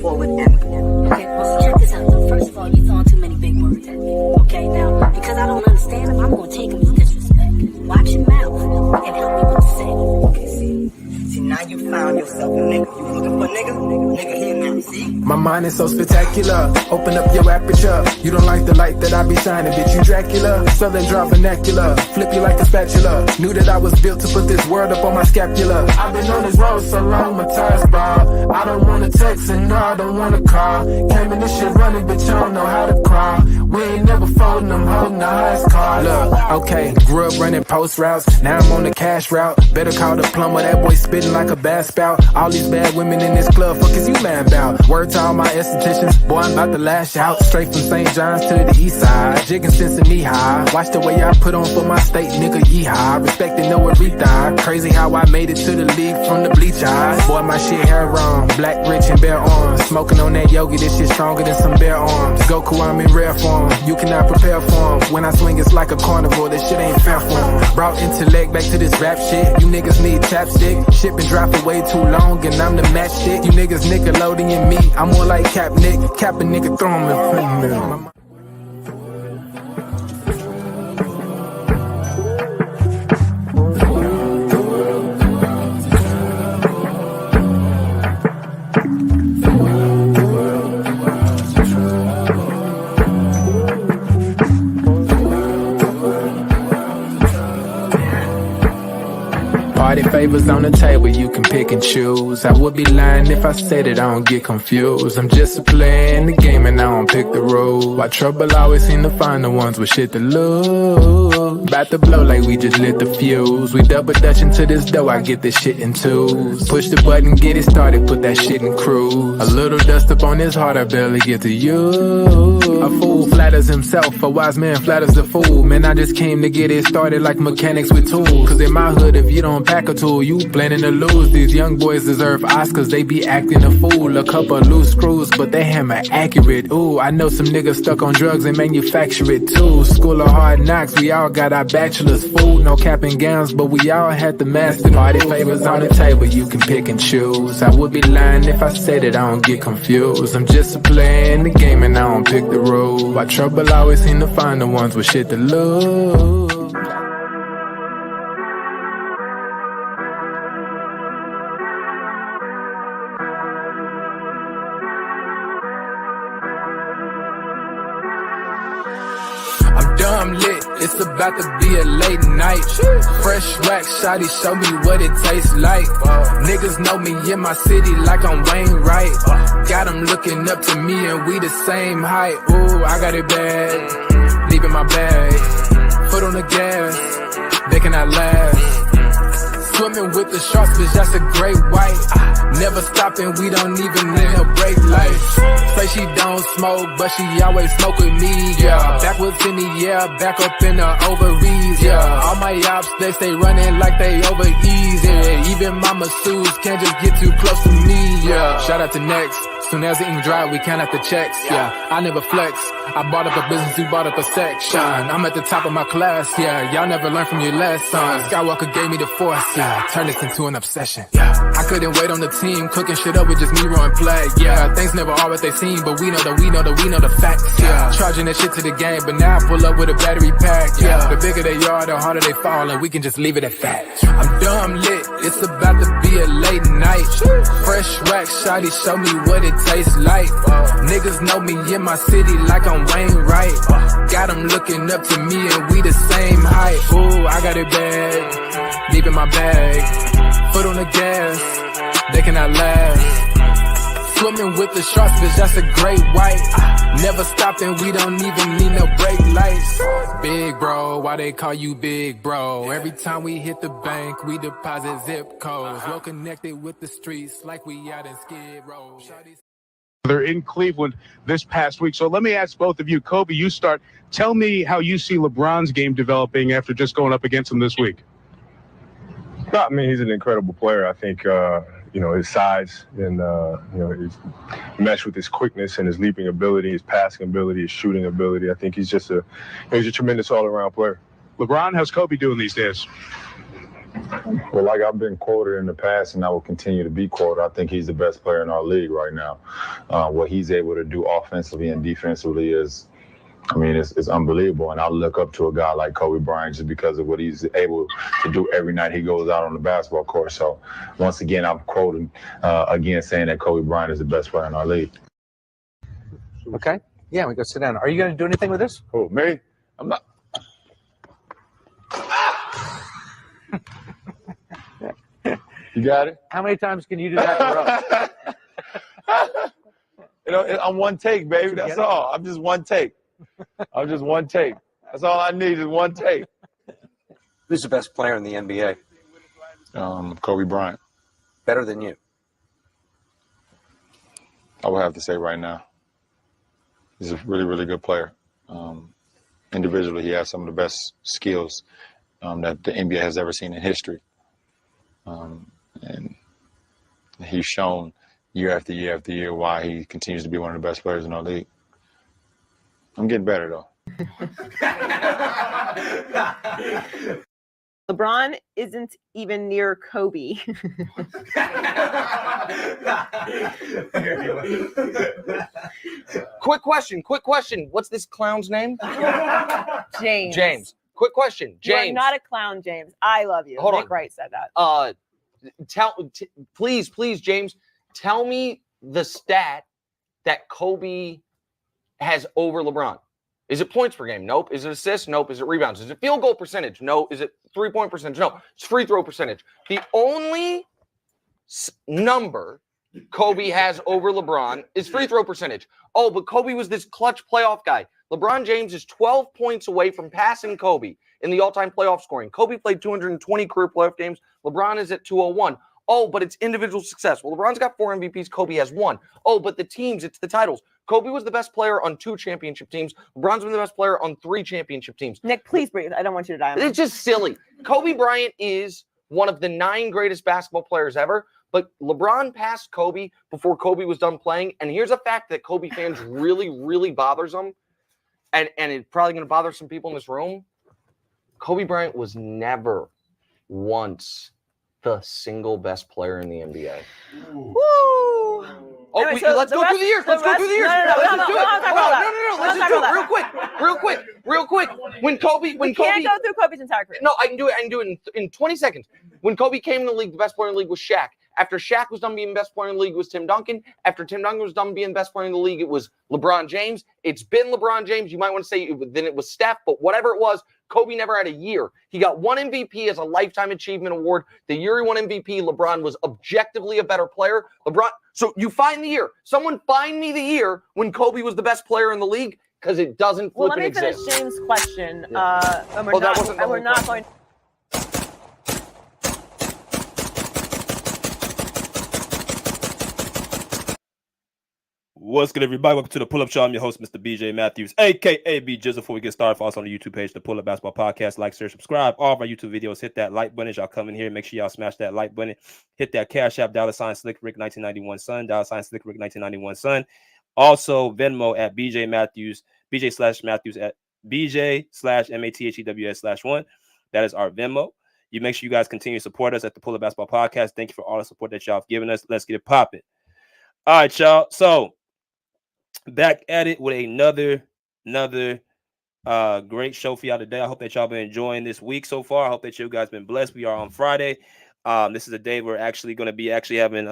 forward ever. Okay, well, so check this out. First of all, you throwing too many big words at me. Okay, now, because I don't understand them, I'm going to take them as disrespect. Watch your mouth and help me with the set. Okay, see, now you found yourself a nigga. You looking for a nigga? Nigga here now, see? My mind is so spectacular. Open up your aperture. You don't like the light that I be shining, bitch, you Dracula. Southern draw vernacular. Flip you like a spatula. Knew that I was built to put this world up on my scapula. I've been on this road so long, my tires bald. I don't wanna text and no, I don't wanna call. Came in this shit running, bitch, I don't know how to crawl. We ain't never folding, I'm holding the highest card. Look, okay, grew up running post routes. Now I'm on the cash route. Better call the plumber, that boy spitting like a bass spout. All these bad women in this club, fuck is you mad about? Word to all my estheticians, boy, I'm about to lash out. Straight from St. John's to the east side. Jigging since the knee high. Watch the way I put on for my state, nigga, yeehaw. Respecting no Aretha. Crazy how I made it to the league from the bleach eyes. Boy, my shit hair wrong. Black, rich, and bare arms. Smoking on that yogi, this shit stronger than some bare arms. Goku, I'm in rare form. You cannot prepare for him. When I swing, it's like a carnivore. This shit ain't fair for him. Brought intellect back to this rap shit. You niggas need chapstick. Shit been dry for way too long, and I'm the matchstick. You niggas Nickelodeon me. I'm more like Cap Nick. Cap a nigga, throw him in. Party favors on the table, you can pick and choose. I would be lying if I said it, I don't get confused. I'm just a player in the game and I don't pick the rules. Why trouble always seem to find the ones with shit to lose. About to blow like we just lit the fuse. We double dutch into this dough, I get this shit in twos. Push the button, get it started, put that shit in cruise. A little dust up on his heart, I barely get to use. A fool flatters himself, a wise man flatters the fool. Man, I just came to get it started like mechanics with tools. Cause in my hood, if you don't pack a tool, you planning to lose. These young boys deserve Oscars, they be acting a fool. A couple loose screws, but they hammer accurate. Ooh, I know some niggas stuck on drugs and manufacture it too. School of hard knocks, we all got our bachelor's. Food, no cap and gowns, but we all had the master. Party favors on the table, you can pick and choose. I would be lying if I said it, I don't get confused. I'm just a player in the game and I don't pick the rules. Why trouble always seem to find the ones with shit to lose. I'm dumb lit, it's about to be a late night. Fresh wax, shawty, show me what it tastes like. Niggas know me in my city like I'm Wayne Wright. Got them looking up to me and we the same height. Ooh, I got it bad, deep in my bag. Foot on the gas, they cannot last. Swimming with the sharks, bitch, that's a great white. Never stopping, we don't even need no brake lights. Say she don't smoke, but she always smoke with me, yeah. Backwards in the air, back up in the ovaries, yeah. All my ops, they stay running like they over easy. Even my masseurs can't just get too close to me, yeah. Shout out to Next. Soon as the ink dry, we count out the checks, yeah. I never flex. I bought up a business, you bought up a section. I'm at the top of my class, yeah. Y'all never learned from your lesson. Skywalker gave me the force, yeah. Turned this into an obsession, yeah. I couldn't wait on the team, cooking shit up with just me rolling play, yeah. Things never are what they seem, but we know the facts, yeah. Charging that shit to the game, but now I pull up with a battery pack, yeah. The bigger they are, the harder they fall, and we can just leave it at that. I'm dumb lit, it's about to be a late night. Fresh wax, shawty, show me what it tastes like. Niggas know me in my city like I'm Wayne Wright. Got them looking up to me and we the same height. Ooh, I got it bad, deep in my bag. Foot on the gas, they cannot last. Swimming with the sharks, bitch, that's a great white. Never stopping, we don't even need no brake lights. Big bro, why they call you big bro? Every time we hit the bank, we deposit zip codes. Well connected with the streets like we out in Skid Row. They're in Cleveland this past week. So let me ask both of you. Kobe, you start. Tell me how you see LeBron's game developing after just going up against him this week. I mean, he's an incredible player. I think, his size and, his mesh with his quickness and his leaping ability, his passing ability, his shooting ability. I think he's just he's a tremendous all-around player. LeBron, how's Kobe doing these days? Well, like I've been quoted in the past, and I will continue to be quoted, I think he's the best player in our league right now. What he's able to do offensively and defensively is, I mean, it's unbelievable. And I look up to a guy like Kobe Bryant just because of what he's able to do every night he goes out on the basketball court. So once again, I'm quoting again saying that Kobe Bryant is the best player in our league. Okay. Yeah, we go sit down. Are you going to do anything with this? Who, me? I'm not. You got it? How many times can you do that in a row? You know, I'm one take, baby. That's all. I'm just one take. I'm just one take. That's all I need is one take. Who's the best player in the NBA? Kobe Bryant. Better than you? I would have to say right now. He's a really, really good player. Individually, he has some of the best skills that the NBA has ever seen in history. And he's shown year after year after year why he continues to be one of the best players in our league. I'm getting better, though. LeBron isn't even near Kobe. Quick question. What's this clown's name? James. Quick question. James. You're not a clown, James. I love you. Hold Nick on. Wright said that. Please, James, tell me the stat that Kobe has over LeBron. Is it points per game? Nope. Is it assists? Nope. Is it rebounds? Is it field goal percentage? No. Is it 3-point percentage? No. It's free throw percentage. The only number Kobe has over LeBron is free throw percentage. Oh, but Kobe was this clutch playoff guy. LeBron James is 12 points away from passing Kobe in the all-time playoff scoring. Kobe played 220 career playoff games. LeBron is at 201. Oh, but it's individual success. Well, LeBron's got 4 MVPs. Kobe has 1. Oh, but the teams, it's the titles. Kobe was the best player on 2 championship teams. LeBron's been the best player on 3 championship teams. Nick, please breathe. I don't want you to die. It's just silly. Kobe Bryant is one of the 9 greatest basketball players ever, but LeBron passed Kobe before Kobe was done playing. And here's a fact that Kobe fans really, really bothers them, and it's probably going to bother some people in this room. Kobe Bryant was never once the single best player in the NBA. Woo! Oh, Anyway, let's go through the years. Let's go through the years. Let's do it. No. Let's just do it real quick. When Kobe, Can't go through Kobe's entire career. no, I can do it in 20 seconds. When Kobe came in the league, the best player in the league was Shaq. After Shaq was done being best player in the league, it was Tim Duncan. After Tim Duncan was done being best player in the league, it was LeBron James. It's been LeBron James. You might want to say then it was Steph, but whatever it was, Kobe never had a year. He got 1 MVP as a lifetime achievement award. The year he won MVP, LeBron was objectively a better player. So you find the year. Someone find me the year when Kobe was the best player in the league, because it doesn't Well, flip let me exist. finish James' question. Yeah. And Oh, that wasn't the we're whole not question. going. What's good, everybody? Welcome to the Pull Up Show. I'm your host, Mr. BJ Matthews, aka B Jizzle. Before we get started, follow us on the YouTube page, the Pull Up Basketball Podcast. Like, share, subscribe. All of our YouTube videos. Hit that like button as y'all come in here. Make sure y'all smash that like button. Hit that Cash App, $ Slick Rick 1991 Son, $ Slick Rick 1991 Son. Also Venmo at BJ Matthews, BJ/Matthews at BJ/MATHEWS/1. That is our Venmo. You make sure you guys continue to support us at the Pull Up Basketball Podcast. Thank you for all the support that y'all have given us. Let's get it popping. All right, y'all. So back at it with another great show for y'all today. I hope that y'all been enjoying this week so far. I hope that you guys been blessed. We are on Friday. This is a day we're actually going to be having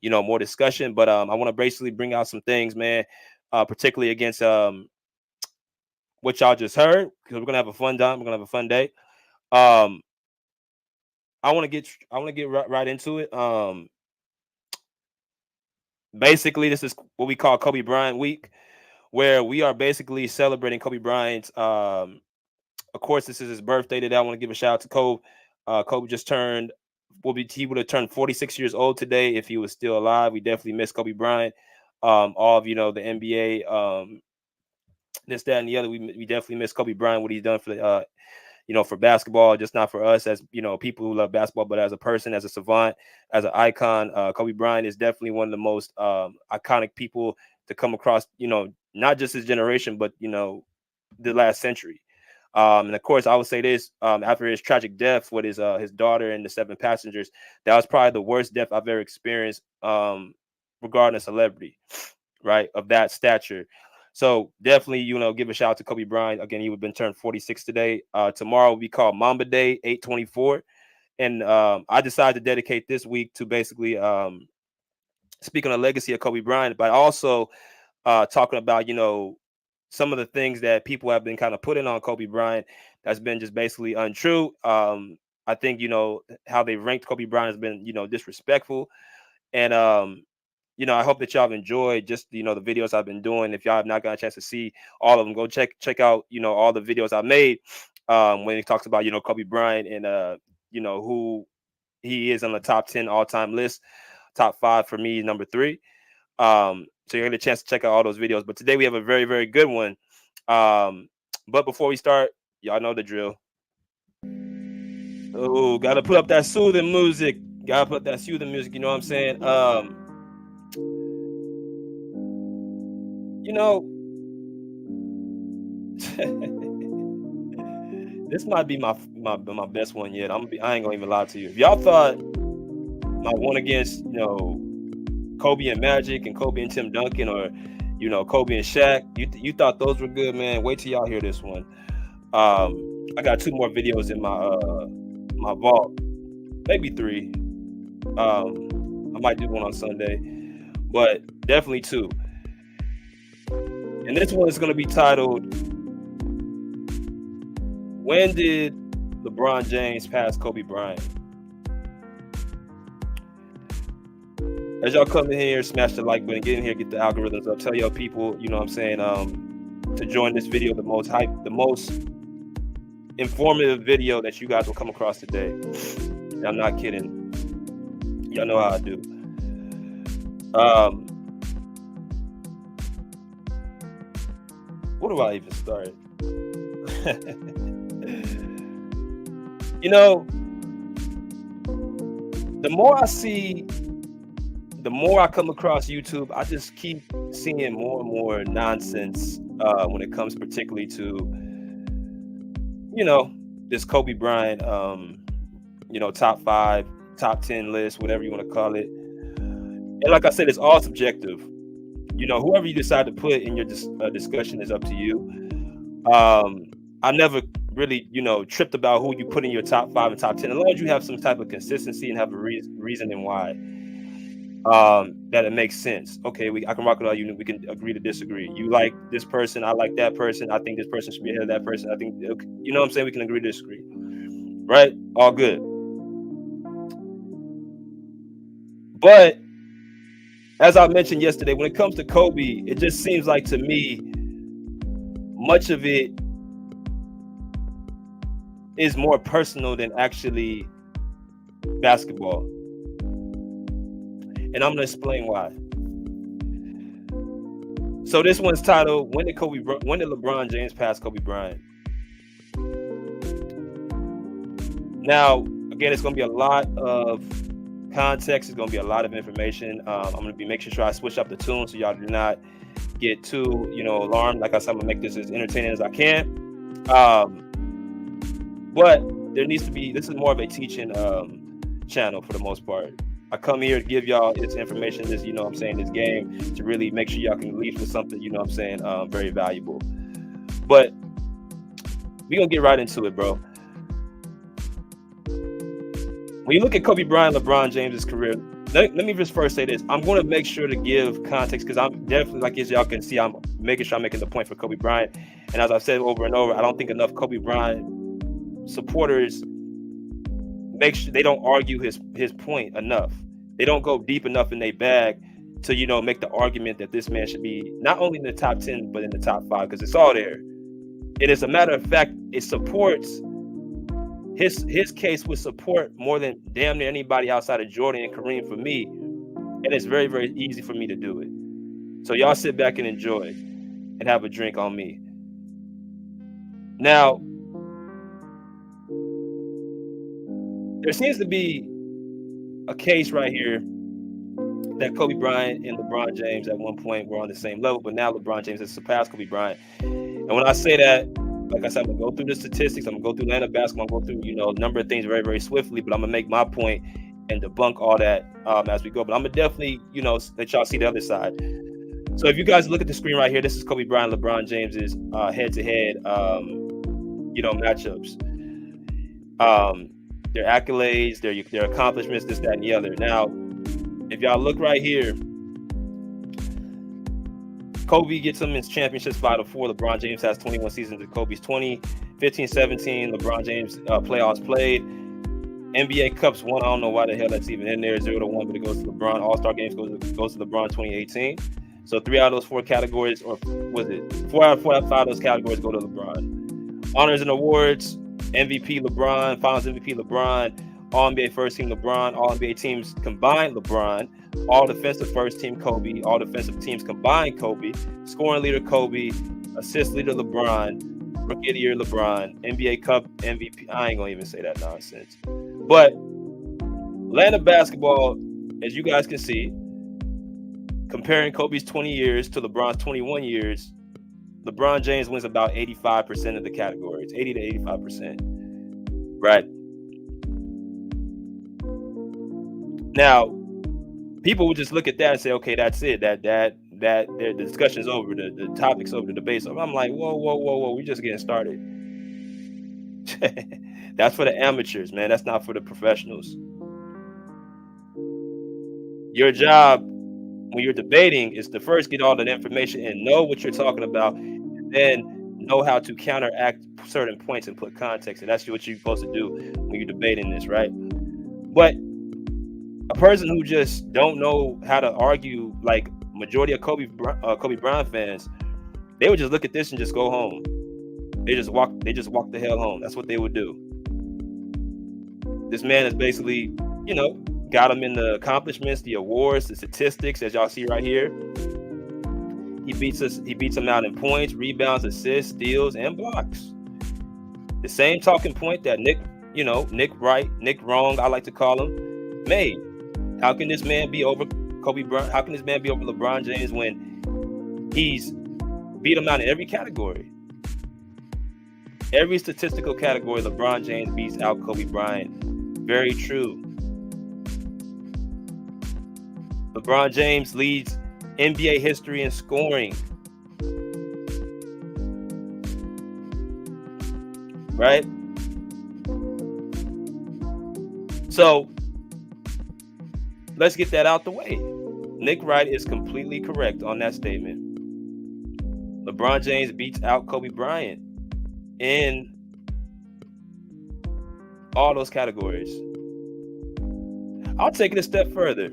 more discussion, but I want to basically bring out some things, man, particularly against what y'all just heard, because we're gonna have a fun time. We're gonna have a fun day. I want to get right into it. Basically, this is what we call Kobe Bryant Week, where we are basically celebrating Kobe Bryant's. Of course, this is his birthday today. I want to give a shout out to Kobe. Kobe just turned. He would have turned 46 years old today if he was still alive. We definitely miss Kobe Bryant. All of the NBA, this, that, and the other. We definitely miss Kobe Bryant. What he's done for the for basketball, just not for us as people who love basketball, but as a person, as a savant, as an icon. Kobe Bryant is definitely one of the most iconic people to come across, not just his generation, but the last century. And of course, I would say this: after his tragic death with his daughter and the 7 passengers, that was probably the worst death I've ever experienced regarding a celebrity, right, of that stature. So definitely, give a shout out to Kobe Bryant. Again, he would have been turned 46 today. Tomorrow will be called Mamba Day, 8/24. And I decided to dedicate this week to basically speaking of the legacy of Kobe Bryant, but also talking about, some of the things that people have been kind of putting on Kobe Bryant that's been just basically untrue. I think, how they ranked Kobe Bryant has been, disrespectful. And, I hope that y'all have enjoyed just, the videos I've been doing. If y'all have not got a chance to see all of them, go check out, all the videos I made when he talks about, Kobe Bryant and, who he is on the top 10 all-time list. Top 5 for me, number 3. So you're gonna get a chance to check out all those videos. But today we have a very, very good one. But before we start, y'all know the drill. Oh, gotta put up that soothing music. You know what I'm saying? This might be my best one yet. I ain't gonna even lie to you. If y'all thought my one against, Kobe and Magic and Kobe and Tim Duncan, or Kobe and Shaq, you thought those were good, man, wait till y'all hear this one. I got 2 more videos in my vault, maybe 3. I might do one on Sunday, but definitely 2. And this one is going to be titled, "When Did LeBron James Pass Kobe Bryant?" As y'all come in here, smash the like button, get in here, get the algorithms up, tell y'all people, to join this video, the most informative video that you guys will come across today. I'm not kidding. Y'all know how I do. Where do I even start? The more I come across YouTube, I just keep seeing more and more nonsense when it comes particularly to, this Kobe Bryant, top 5, top 10 list, whatever you want to call it. And like I said, it's all subjective. Whoever you decide to put in your discussion is up to you. I never really, tripped about who you put in your top 5 and top 10, as long as you have some type of consistency and have a reason and why. That it makes sense. Okay, I can rock with all you. We can agree to disagree. You like this person, I like that person. I think this person should be ahead of that person. I think, what I'm saying? We can agree to disagree. Right? All good. But as I mentioned yesterday, when it comes to Kobe, it just seems like to me, much of it is more personal than actually basketball. And I'm going to explain why. So this one's titled, when did LeBron James pass Kobe Bryant? Now, again, it's going to be a lot of context. It's going to be a lot of information. I'm going to be making sure I switch up the tune so y'all do not get too, alarmed. Like I said, I'm going to make this as entertaining as I can. But there needs to be, this is more of a teaching channel for the most part. I come here to give y'all this information, this, this game, to really make sure y'all can leave with something, very valuable. But we're going to get right into it, bro. When you look at Kobe Bryant, LeBron James' career, let me just first say this. I'm going to make sure to give context because I'm definitely, like as y'all can see, I'm making sure I'm making the point for Kobe Bryant. And as I've said over and over, I don't think enough Kobe Bryant supporters make sure they don't argue his point enough. They don't go deep enough in their bag to, make the argument that this man should be not only in the top 10, but in the top 5, because it's all there. And as a matter of fact, it supports his case would support more than damn near anybody outside of Jordan and Kareem for me. And it's very, very easy for me to do it. So y'all sit back and enjoy and have a drink on me. Now, there seems to be a case right here that Kobe Bryant and LeBron James at one point were on the same level, but now LeBron James has surpassed Kobe Bryant. And when I say that, like I said, I'm gonna go through the statistics. I'm gonna go through Atlanta basketball. I'm gonna go through, a number of things very, very swiftly. But I'm gonna make my point and debunk all that as we go. But I'm gonna definitely, let y'all see the other side. So if you guys look at the screen right here, this is Kobe Bryant, LeBron James's head-to-head, matchups. Their accolades, their accomplishments, this, that, and the other. Now, if y'all look right here, Kobe gets him his championships 5-4. LeBron James has 21 seasons of Kobe's 20. 15-17, LeBron James playoffs played. NBA Cups won. I don't know why the hell that's even in there. 0-1, but it goes to LeBron. All-Star games goes to LeBron 2018. So 3 out of those 4 categories, or was it 4 out of 5 of those categories go to LeBron. Honors and awards: MVP LeBron, Finals MVP LeBron, All-NBA First Team LeBron, All-NBA teams combined LeBron, All Defensive First Team Kobe, All Defensive teams combined Kobe, Scoring leader Kobe, Assist leader LeBron, Rookie of the Year LeBron, NBA Cup MVP. I ain't gonna even say that nonsense. But Atlanta basketball, as you guys can see, comparing Kobe's 20 years to LeBron's 21 years, LeBron James wins about 85% of the categories, 80 to 85%. Right. Now, people would just look at that and say, okay, that's it. That the discussion's over, the topic's over, the debate's over. I'm like, whoa, we're just getting started. That's for the amateurs, man. That's not for the professionals. Your job when you're debating is to first get all that information and know what you're talking about, and then know how to counteract certain points and put context. And that's what you're supposed to do when you're debating this, right? But a person who just don't know how to argue, like majority of Kobe Bryant fans, they would just look at this and just go home. They just walk the hell home. That's what they would do. This man is basically, got him in the accomplishments, the awards, the statistics, as y'all see right here. He beats him out in points, rebounds, assists, steals, and blocks. The same talking point that Nick Wrong, I like to call him, made. How can this man be over Kobe Bryant? How can this man be over LeBron James when he's beat him out in every category? Every statistical category, LeBron James beats out Kobe Bryant. Very true. LeBron James leads NBA history in scoring. Right? So, let's get that out the way. Nick Wright is completely correct on that statement. LeBron James beats out Kobe Bryant in all those categories. I'll take it a step further.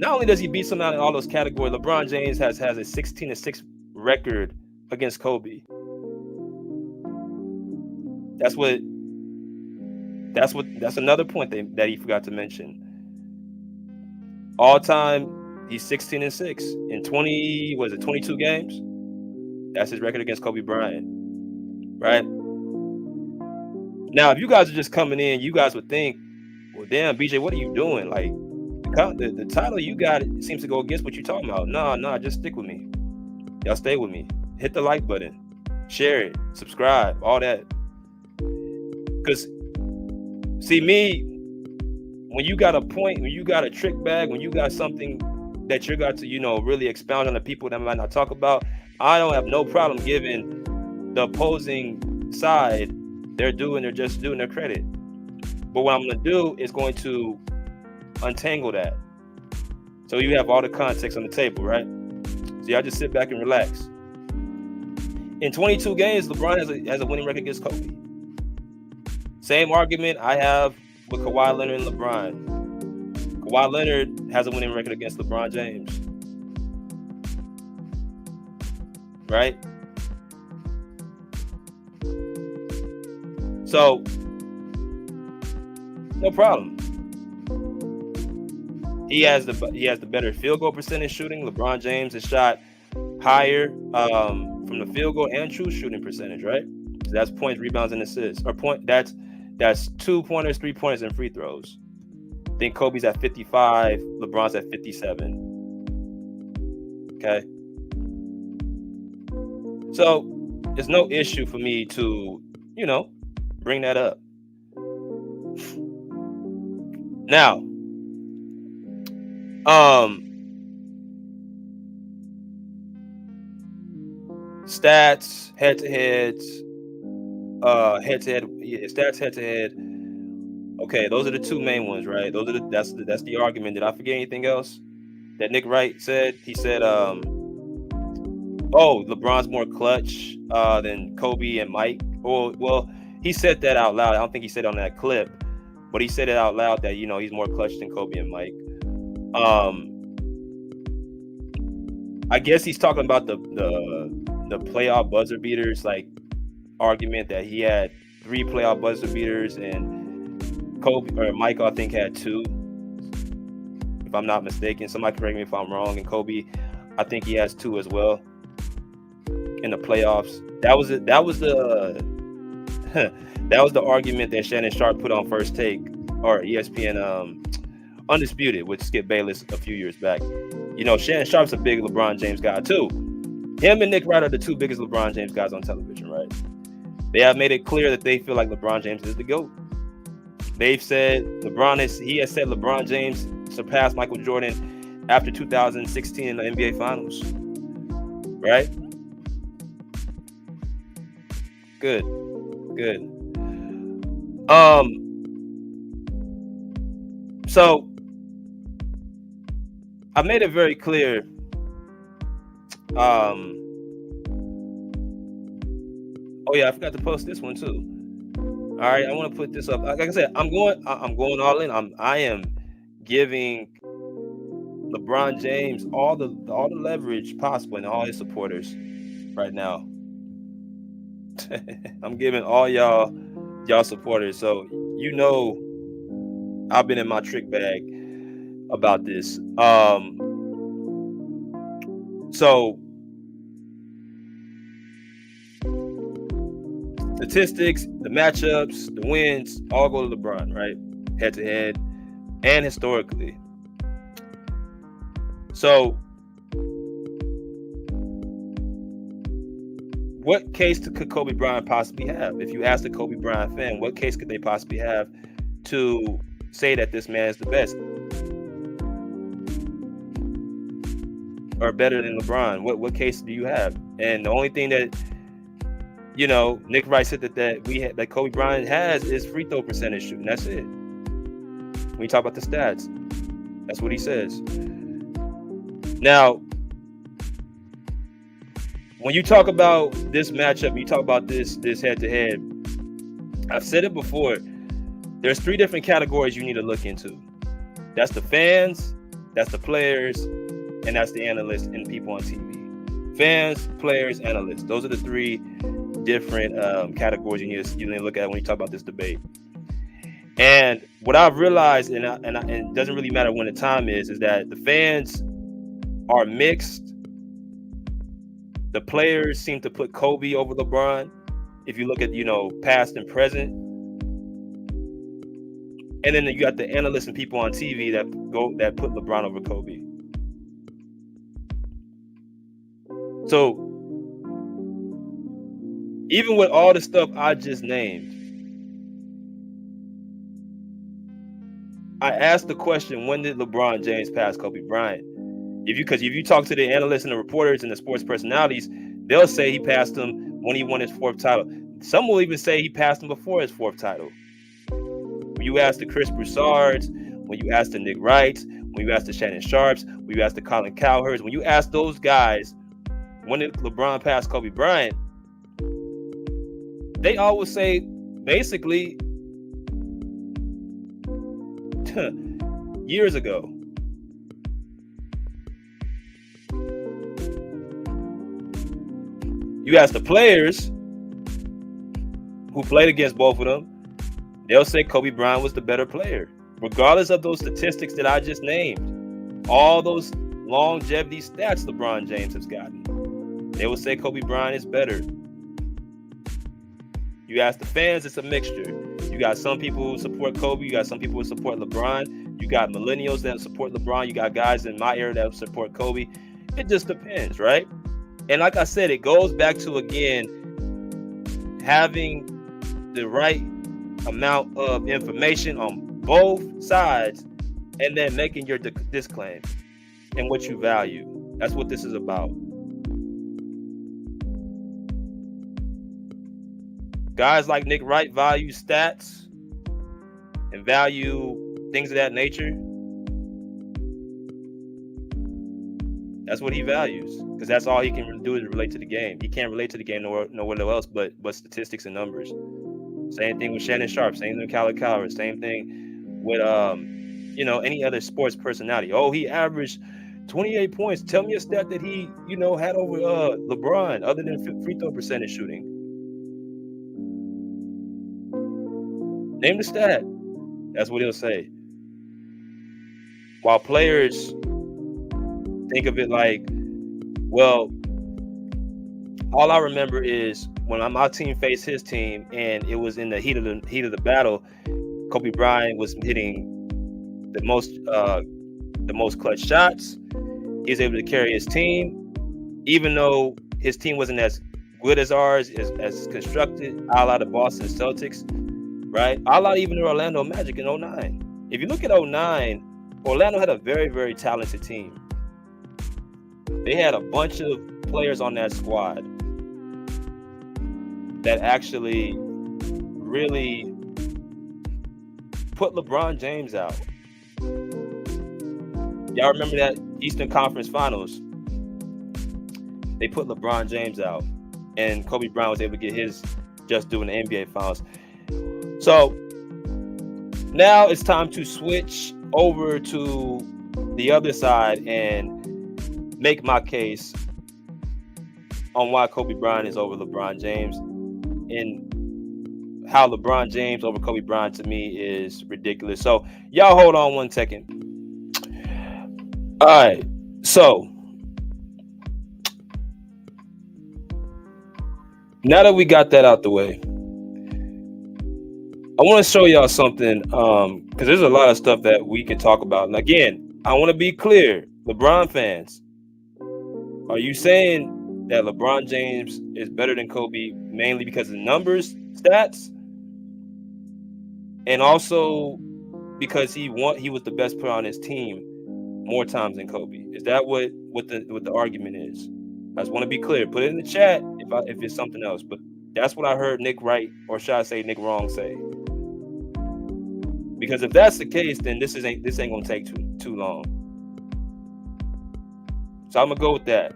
Not only does he beat someone out in all those categories, LeBron James has a 16-6 record against Kobe. That's another point that he forgot to mention. All time, he's 16-6 in 22 games. That's his record against Kobe Bryant. Right? Now, if you guys are just coming in, you guys would think, well, damn, BJ, what are you doing? Like, the title you got seems to go against what you're talking about. No, just stick with me. Y'all stay with me. Hit the like button. Share it. Subscribe. All that. Because, see, me, when you got a point, when you got a trick bag, when you got something that you're got to, really expound on the people that might not talk about, I don't have no problem giving the opposing side they're just doing their credit. But what I'm going to do is going to untangle that. So you have all the context on the table, right? So y'all just sit back and relax. In 22 games, LeBron has a winning record against Kobe. Same argument I have with Kawhi Leonard and LeBron. Kawhi Leonard has a winning record against LeBron James. Right? So, no problem. He has the better field goal percentage shooting. LeBron James has shot higher from the field goal and true shooting percentage, right? So that's points, rebounds, and assists. That's 2-pointers, 3-pointers, and free throws. I think Kobe's at 55, LeBron's at 57. Okay. So it's no issue for me to, bring that up. Now, stats, head-to-heads, stats head-to-head. Okay, those are the two main ones, right? That's the argument. Did I forget anything else that Nick Wright said? He said, LeBron's more clutch than Kobe and Mike. Well, he said that out loud. I don't think he said it on that clip, but he said it out loud that he's more clutch than Kobe and Mike. I guess he's talking about the playoff buzzer beaters, like argument that he had 3 playoff buzzer beaters and Kobe or Mike, I think, had 2, if I'm not mistaken. Somebody correct me if I'm wrong. And Kobe, I think he has 2 as well in the playoffs. That was the argument that Shannon Sharp put on First Take or ESPN Undisputed with Skip Bayless a few years back. Shannon Sharp's a big LeBron James guy too. Him and Nick Wright are the 2 biggest LeBron James guys on television, right? They have made it clear that they feel like LeBron James is the GOAT. They've said he has said LeBron James surpassed Michael Jordan after 2016 in the NBA Finals. Right? Good. So I made it very clear. I forgot to post this one too. All right, I want to put this up. Like I said, I'm going all in. I am giving LeBron James all the leverage possible and all his supporters right now. I'm giving all y'all supporters. So I've been in my trick bag about this. So statistics, the matchups, the wins, all go to LeBron, right? Head to head and historically. So what case could Kobe Bryant possibly have? If you ask a Kobe Bryant fan, what case could they possibly have to say that this man is the best or better than LeBron? What case do you have? And the only thing that Nick Wright said that Kobe Bryant has is free throw percentage shooting. That's it. When you talk about the stats, that's what he says. Now, when you talk about this matchup, you talk about this head-to-head, I've said it before, there's 3 different categories you need to look into. That's the fans, that's the players, and that's the analysts and people on TV. Fans, players, analysts. Those are the 3 different categories you need to look at when you talk about this debate. And what I've realized, and it doesn't really matter when the time is that the fans are mixed. The players seem to put Kobe over LeBron. If you look at past and present, and then you got the analysts and people on TV that put LeBron over Kobe. So even with all the stuff I just named, I asked the question: when did LeBron James pass Kobe Bryant? Because if you talk to the analysts and the reporters and the sports personalities, they'll say he passed him when he won his 4th title. Some will even say he passed him before his 4th title. When you ask the Chris Broussards, when you ask the Nick Wrights, when you ask the Shannon Sharps, when you ask the Colin Cowherds, when you ask those guys, when did LeBron pass Kobe Bryant, they always say basically years ago. You ask the players who played against both of them, they'll say Kobe Bryant was the better player, regardless of those statistics that I just named. All those longevity stats LeBron James has gotten, they will say Kobe Bryant is better. You ask the fans, it's a mixture. You got some people who support Kobe, you got some people who support LeBron, you got millennials that support LeBron, you got guys in my era that support Kobe. It just depends, right? And like I said, it goes back to, again, having the right amount of information on both sides, and then making your disclaim and what you value. That's what this is about. Guys like Nick Wright value stats and value things of that nature. That's what he values, because that's all he can do is relate to the game. He can't relate to the game nowhere else but statistics and numbers. Same thing with Shannon Sharp. Same thing with Khaled Coward. Same thing with any other sports personality. Oh, he averaged 28 points. Tell me a stat that he had over LeBron other than free throw percentage shooting. Name the stat. That's what he'll say. While players think of it like, well, all I remember is when my team faced his team, and it was in the heat of the battle. Kobe Bryant was hitting the most clutch shots. He was able to carry his team, even though his team wasn't as good as ours, as constructed, a la the Boston Celtics, right? A la even the Orlando Magic in 2009. If you look at 2009, Orlando had a very, very talented team. They had a bunch of players on that squad that actually really put LeBron James out. Y'all remember that Eastern Conference Finals? They put LeBron James out, and Kobe Bryant was able to get his just doing the NBA Finals. So now it's time to switch over to the other side and make my case on why Kobe Bryant is over LeBron James, and how LeBron James over Kobe Bryant to me is ridiculous. So y'all hold on 1 second. All right, so now that we got that out the way, I want to show y'all something, because there's a lot of stuff that we can talk about. And again, I want to be clear, LeBron fans, are you saying that LeBron James is better than Kobe mainly because of numbers, stats, and also because he was the best player on his team more times than Kobe? Is that what the argument is? I just want to be clear. Put it in the chat if it's something else. But that's what I heard Nick Wright, or should I say Nick Wrong, say. Because if that's the case, then this ain't gonna take too long. So I'm gonna go with that.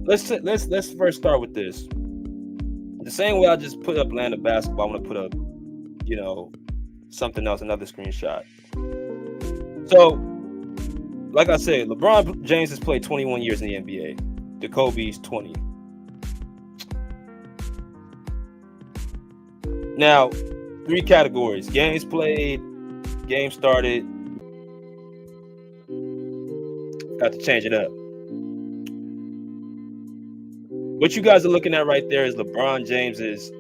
Let's first start with this. The same way I just put up Atlanta basketball, I'm gonna put up, something else, another screenshot. So, like I said, LeBron James has played 21 years in the NBA. To Kobe's 20. Now, 3 categories: games played, games started. Got to change it up. What you guys are looking at right there is LeBron James's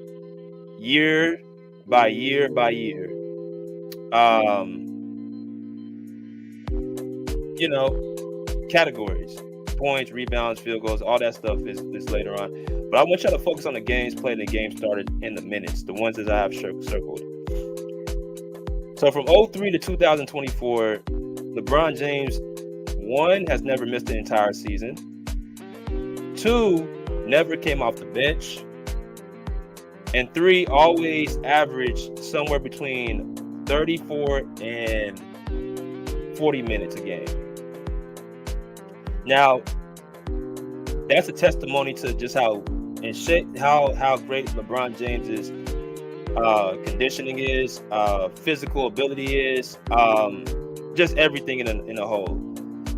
year by year by year. Categories: points, rebounds, field goals, all that stuff is later on. But I want y'all to focus on the games played and the games started in the minutes, the ones that I have circled. So from 2003 to 2024, LeBron James, 1, has never missed an entire season. 2, never came off the bench. And 3, always averaged somewhere between 34 and 40 minutes a game. Now, that's a testimony to just how great LeBron James's conditioning is, physical ability is, just everything in a whole.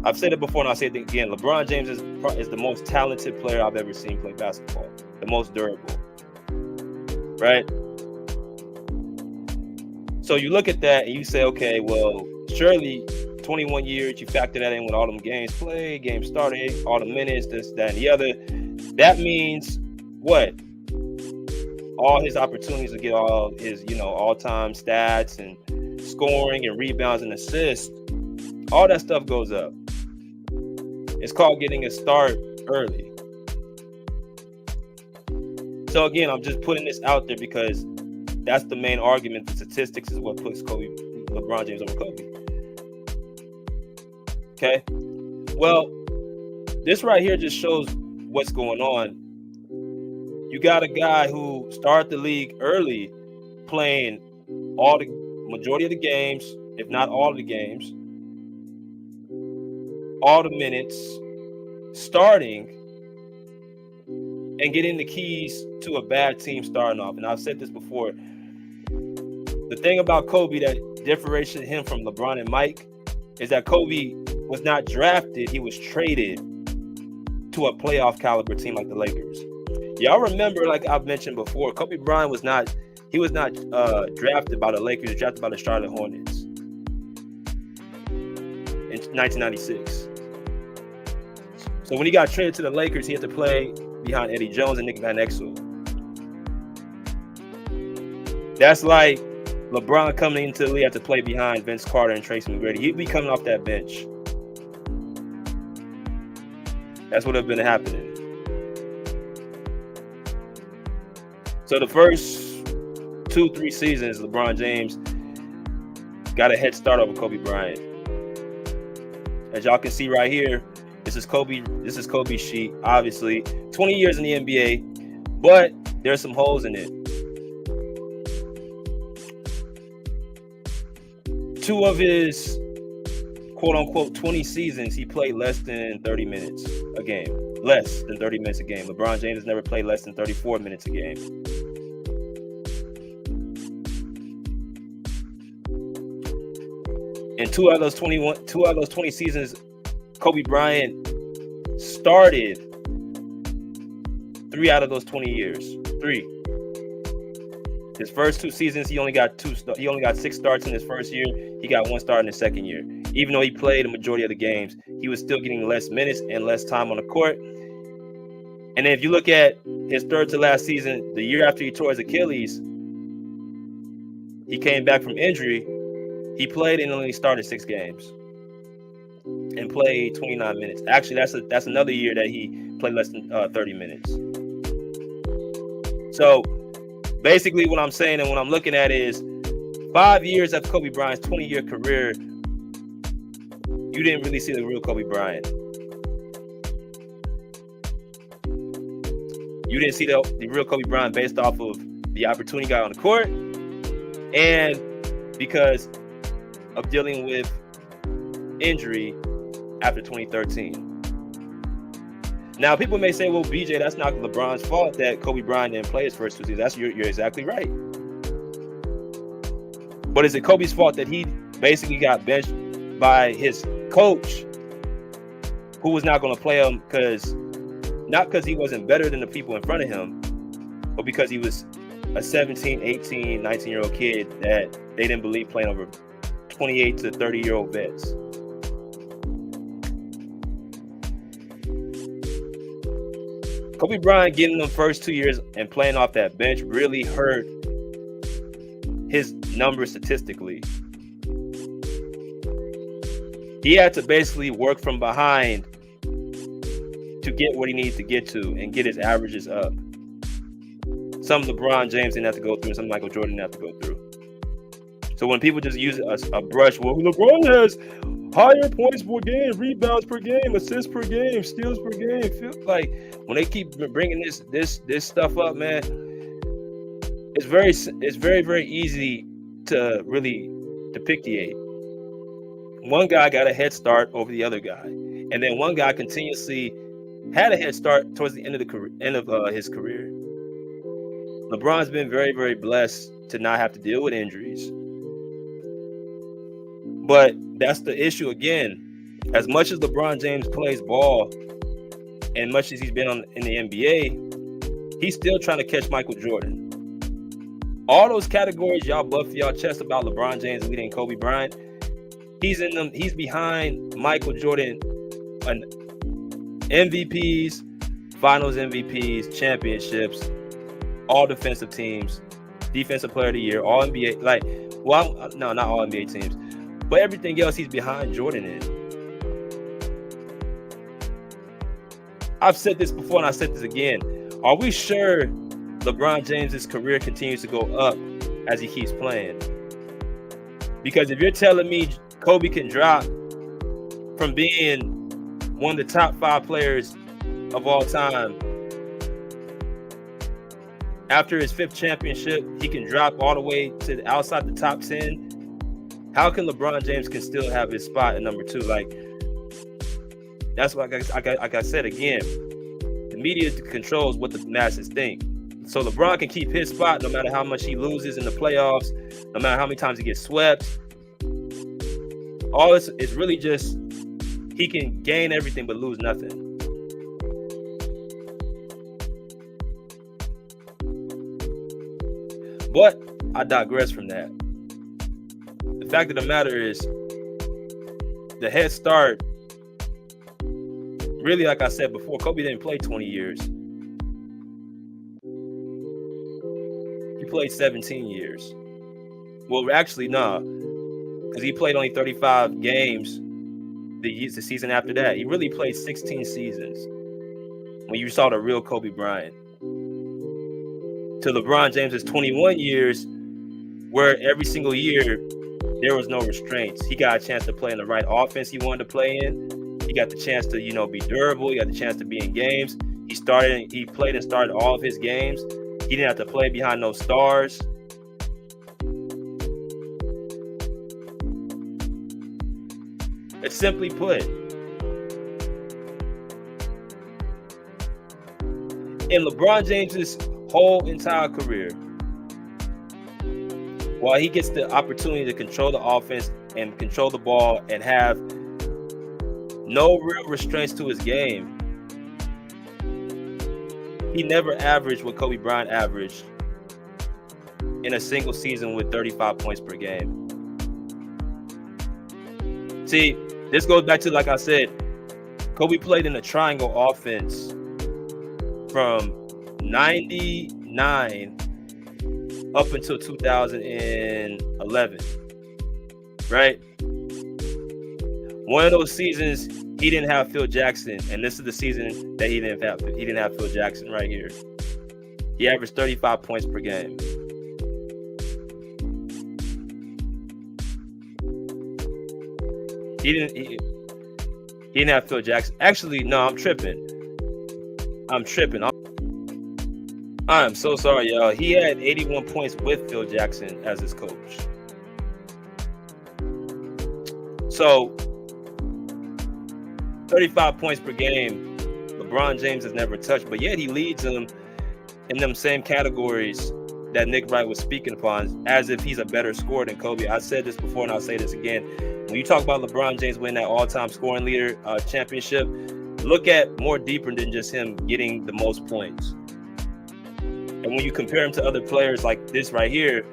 I've said it before and I'll say it again. LeBron James is the most talented player I've ever seen play basketball, the most durable, right? So you look at that and you say, okay, well, surely 21 years, you factor that in with all them games played, games started, all the minutes, this, that, and the other. That means what? All his opportunities to get all his, all-time stats and scoring and rebounds and assists, all that stuff goes up. It's called getting a start early. So again, I'm just putting this out there because that's the main argument. The statistics is what puts LeBron James over Kobe. Okay. Well, this right here just shows what's going on. You got a guy who started the league early, playing all the majority of the games, if not all of the games, all the minutes, starting, and getting the keys to a bad team starting off. And I've said this before. The thing about Kobe that differentiated him from LeBron and Mike is that Kobe was not drafted, he was traded to a playoff caliber team like the Lakers. Y'all remember, like I've mentioned before, Kobe Bryant was not drafted by the Lakers, he was drafted by the Charlotte Hornets in 1996. So when he got traded to the Lakers, he had to play behind Eddie Jones and Nick Van Exel. That's like LeBron coming into the league, had to play behind Vince Carter and Tracy McGrady. He'd be coming off that bench. That's what have been happening. So the first 2-3 seasons, LeBron James got a head start over Kobe Bryant. As y'all can see right here, this is Kobe's sheet. Obviously, 20 years in the NBA, but there's some holes in it. 2 of his quote-unquote 20 seasons, he played less than 30 minutes a game. Less than 30 minutes a game. LeBron James has never played less than 34 minutes a game. And 2 out of those 20 seasons, Kobe Bryant started 3 out of those 20 years. 3. His first 2 seasons, he only got 6 starts in his first year. He got 1 start in his second year. Even though he played the majority of the games, he was still getting less minutes and less time on the court. And then if you look at his third to last season, the year after he tore his Achilles, he came back from injury. He played and only started 6 games and played 29 minutes. Actually, that's another year that he played less than 30 minutes. So basically what I'm saying and what I'm looking at is 5 years of Kobe Bryant's 20-year career, you didn't really see the real Kobe Bryant. You didn't see the real Kobe Bryant based off of the opportunity he got on the court and because of dealing with injury after 2013. Now, people may say, well, BJ, that's not LeBron's fault that Kobe Bryant didn't play his first 2 seasons. You're exactly right. But is it Kobe's fault that he basically got benched by his coach who was not going to play him not because he wasn't better than the people in front of him, but because he was a 17, 18, 19-year-old kid that they didn't believe playing over 28 to 30-year-old vets. Kobe Bryant getting them first 2 years and playing off that bench really hurt his numbers statistically. He had to basically work from behind to get what he needs to get to and get his averages up. Some LeBron James didn't have to go through and some Michael Jordan didn't have to go through. So when people just use a brush, well, LeBron has higher points per game, rebounds per game, assists per game, steals per game. Like when they keep bringing this stuff up, man, it's very, very easy to really depictiate. One guy got a head start over the other guy, and then one guy continuously had a head start towards the end of his career. LeBron's been very, very blessed to not have to deal with injuries. But that's the issue again. As much as LeBron James plays ball and much as he's been in the NBA, he's still trying to catch Michael Jordan. All those categories y'all buff y'all chest about LeBron James leading Kobe Bryant, he's in them. He's behind Michael Jordan on MVPs, Finals MVPs, championships, all defensive teams, defensive player of the year, all NBA. No, not all NBA teams. But everything else, he's behind Jordan in. I've said this before and I said this again. Are we sure LeBron James's career continues to go up as he keeps playing. Because if you're telling me Kobe can drop from being one of the top 5 players of all time, after his 5th championship, he can drop all the way to outside the top 10. How can LeBron James can still have his spot at number 2? Like, that's what like I said again, the media controls what the masses think. So LeBron can keep his spot no matter how much he loses in the playoffs, no matter how many times he gets swept. All this is really just he can gain everything but lose nothing. But I digress from that. The fact of the matter is, the head start, really, like I said before, Kobe didn't play 20 years. He played 17 years. Well, actually, no, because he played only 35 games the season after that. He really played 16 seasons when you saw the real Kobe Bryant. To LeBron James's 21 years, where every single year there was no restraints. He got a chance to play in the right offense he wanted to play in. He got the chance to, be durable. He got the chance to be in games. He played and started all of his games. He didn't have to play behind no stars. It's simply put, in LeBron James's whole entire career, while he gets the opportunity to control the offense and control the ball and have no real restraints to his game, he never averaged what Kobe Bryant averaged in a single season with 35 points per game. See, this goes back to, like I said, Kobe played in a triangle offense from 99 up until 2011, right? One of those seasons he didn't have Phil Jackson, and this is the season that he didn't have Phil Jackson right here. He averaged 35 points per game. He didn't have Phil Jackson. Actually, no, I'm tripping. I'm so sorry, y'all. He had 81 points with Phil Jackson as his coach. So, 35 points per game, LeBron James has never touched, but yet he leads them in them same categories that Nick Wright was speaking upon, as if he's a better scorer than Kobe. I said this before and I'll say this again. When you talk about LeBron James winning that all-time scoring leader championship, look at more deeper than just him getting the most points. And when you compare him to other players like this right here,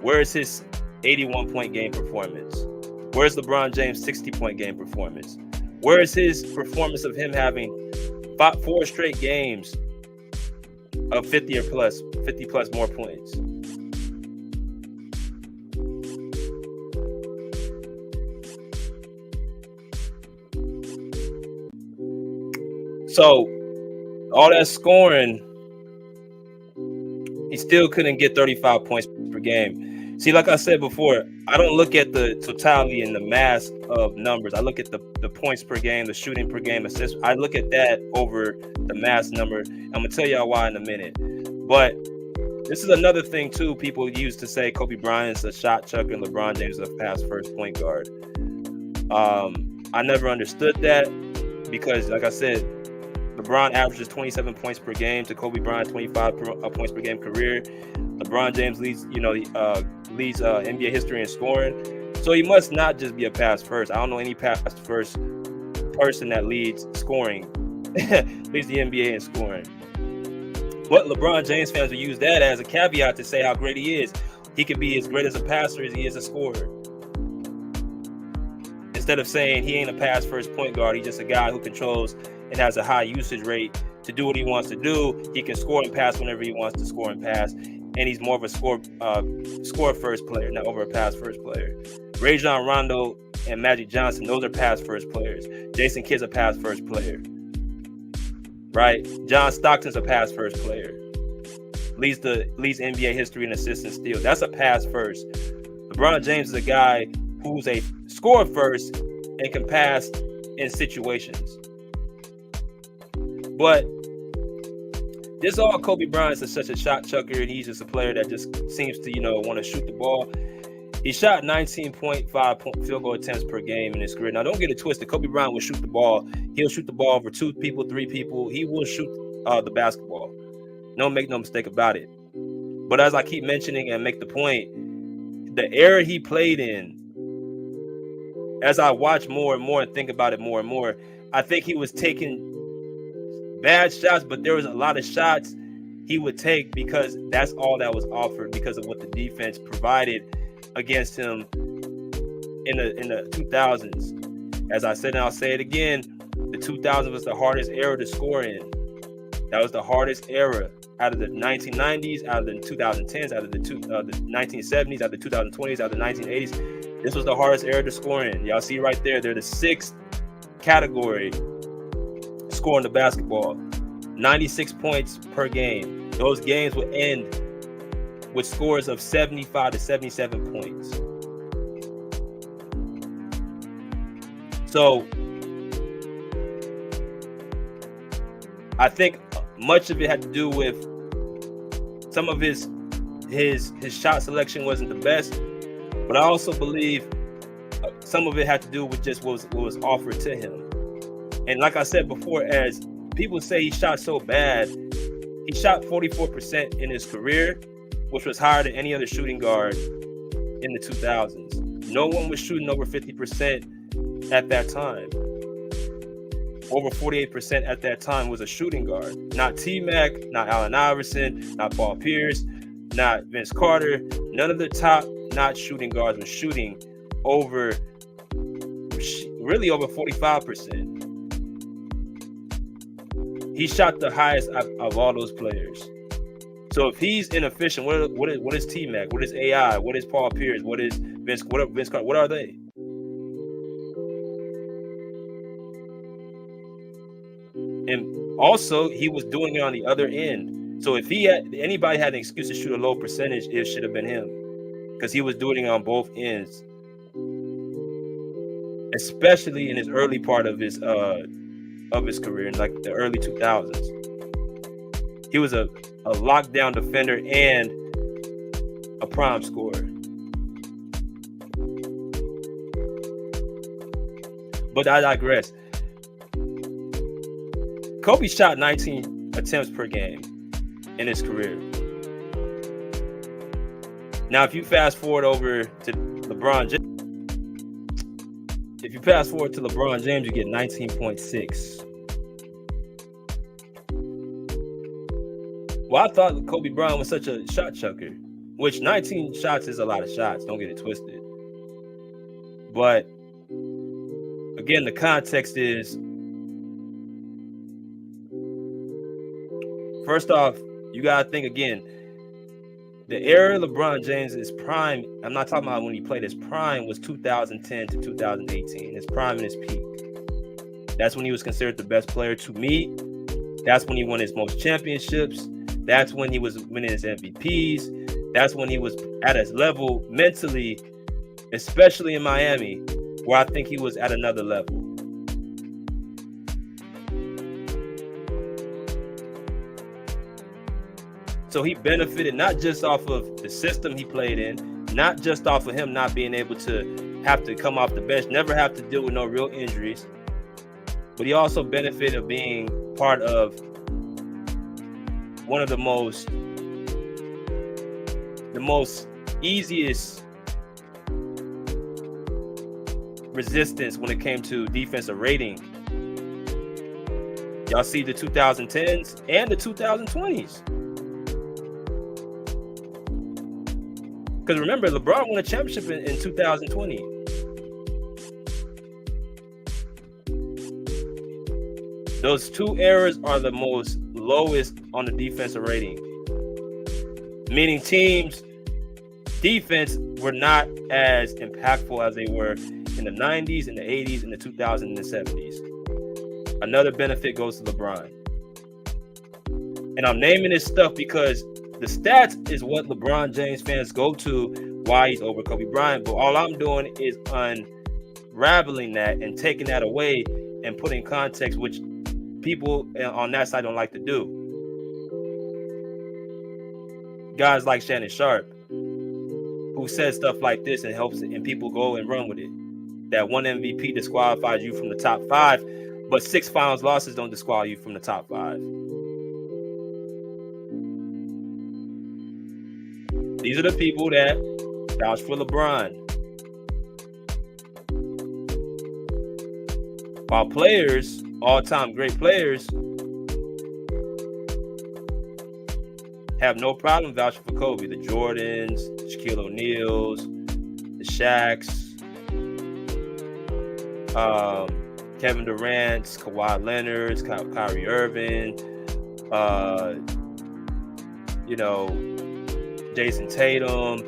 where's his 81-point game performance? Where's LeBron James' 60-point game performance? Where is his performance of him having 4 straight games of 50 plus more points? So, all that scoring, he still couldn't get 35 points per game. See, like I said before, I don't look at the totality and the mass of numbers. I look at the points per game, the shooting per game, assists. I look at that over the mass number. I'm going to tell y'all why in a minute. But this is another thing, too, people use to say Kobe Bryant's a shot chucker and LeBron James is a pass first point guard. I never understood that because, like I said, LeBron averages 27 points per game to Kobe Bryant's 25 points per game career. LeBron James leads NBA history in scoring. So he must not just be a pass first. I don't know any pass first person that leads scoring, leads the NBA in scoring. But LeBron James fans will use that as a caveat to say how great he is. He could be as great as a passer as he is a scorer. Instead of saying he ain't a pass first point guard, he's just a guy who controls and has a high usage rate to do what he wants to do. He can score and pass whenever he wants to score and pass. And he's more of a score first player, not over a pass first player. Rajon Rondo and Magic Johnson, those are pass first players. Jason Kidd's a pass first player. Right? John Stockton's a pass first player. leads NBA history in assists and steals. That's a pass first. LeBron James is a guy who's a scorer first and can pass in situations. But this all Kobe Bryant is such a shot chucker, and he's just a player that just seems to, want to shoot the ball. He shot 19.5 field goal attempts per game in his career. Now, don't get it twisted. Kobe Bryant will shoot the ball. He'll shoot the ball over 2 people, 3 people. He will shoot the basketball. Don't make no mistake about it. But as I keep mentioning and make the point, the era he played in, as I watch more and more and think about it more and more, I think he was taking bad shots, but there was a lot of shots he would take because that's all that was offered because of what the defense provided against him in the 2000s. As I said, and I'll say it again, the 2000s was the hardest era to score in. That was the hardest era out of the 1990s, out of the 2010s, out of the 1970s, out of the 2020s, out of the 1980s. This was the hardest era to score in. Y'all see right there, they're the 6th category scoring the basketball. 96 points per game. Those games would end with scores of 75 to 77 points. So I think much of it had to do with some of his shot selection wasn't the best, but I also believe some of it had to do with just what was offered to him. And like I said before, as people say he shot so bad, he shot 44% in his career, which was higher than any other shooting guard in the 2000s. No one was shooting over 50% at that time. Over 48% at that time was a shooting guard. Not T-Mac, not Allen Iverson, not Paul Pierce, not Vince Carter. None of the top-notch shooting guards were shooting over 45%. He shot the highest of all those players. So if he's inefficient, what is T-Mac? What is AI? What is Paul Pierce? What is Vince Carter? What are they? And also, he was doing it on the other end. So if anybody had an excuse to shoot a low percentage, it should have been him, because he was doing it on both ends, especially in his early part of his career, in like the early 2000s. He was a lockdown defender and a prime scorer. But I digress. Kobe shot 19 attempts per game in his career. Now, if you fast forward over to LeBron James, you get 19.6. Well, I thought Kobe Bryant was such a shot chucker, which 19 shots is a lot of shots. Don't get it twisted. But again, the context is, first off, you got to think again, the era LeBron James is prime. I'm not talking about when he played his prime, was 2010 to 2018. His prime and his peak. That's when he was considered the best player to me. That's when he won his most championships. That's when he was winning his MVPs. That's when he was at his level mentally, especially in Miami, where I think he was at another level. So he benefited not just off of the system he played in, not just off of him not being able to have to come off the bench, never have to deal with no real injuries, but he also benefited of being part of one of the most easiest resistance when it came to defensive rating. Y'all see the 2010s and the 2020s. Because remember, LeBron won a championship in 2020. Those two eras are the most lowest on the defensive rating. Meaning teams' defense were not as impactful as they were in the 90s, in the 80s, in the 2000s, and the 70s. Another benefit goes to LeBron. And I'm naming this stuff because The stats is what LeBron James fans go to why he's over Kobe Bryant. But all I'm doing is unraveling that and taking that away and putting context, which people on that side don't like to do. Guys like Shannon Sharp, who says stuff like this and helps it, and people go and run with it. That one MVP disqualifies you from the top 5, but 6 finals losses don't disqualify you from the top 5. These are the people that vouch for LeBron. While players, all-time great players, have no problem vouching for Kobe. The Jordans, the Shaquille O'Neals, the Shaqs, Kevin Durant, Kawhi Leonard, Kyrie Irving, Jason Tatum,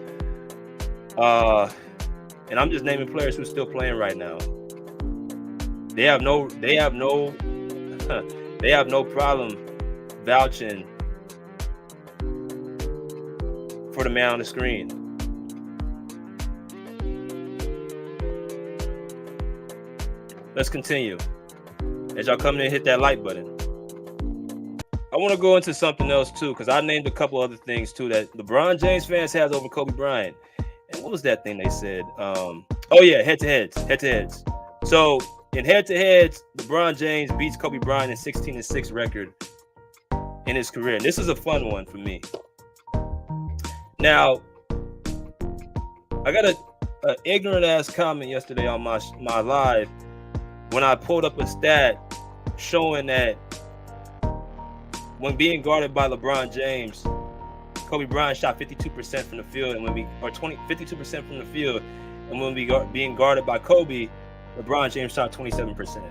and I'm just naming players who are still playing right now. They have no problem vouching for the man on the screen. Let's continue. As y'all come in and hit that like button. I want to go into something else too, because I named a couple other things too that LeBron James fans has over Kobe Bryant. And what was that thing they said? Head-to-heads. So in head-to-heads, LeBron James beats Kobe Bryant in 16-6 record in his career. And this is a fun one for me. Now, I got an ignorant ass comment yesterday on my live when I pulled up a stat showing that when being guarded by LeBron James, Kobe Bryant shot 52% from the field, and 52% from the field, and when being guarded by Kobe, LeBron James shot 27%.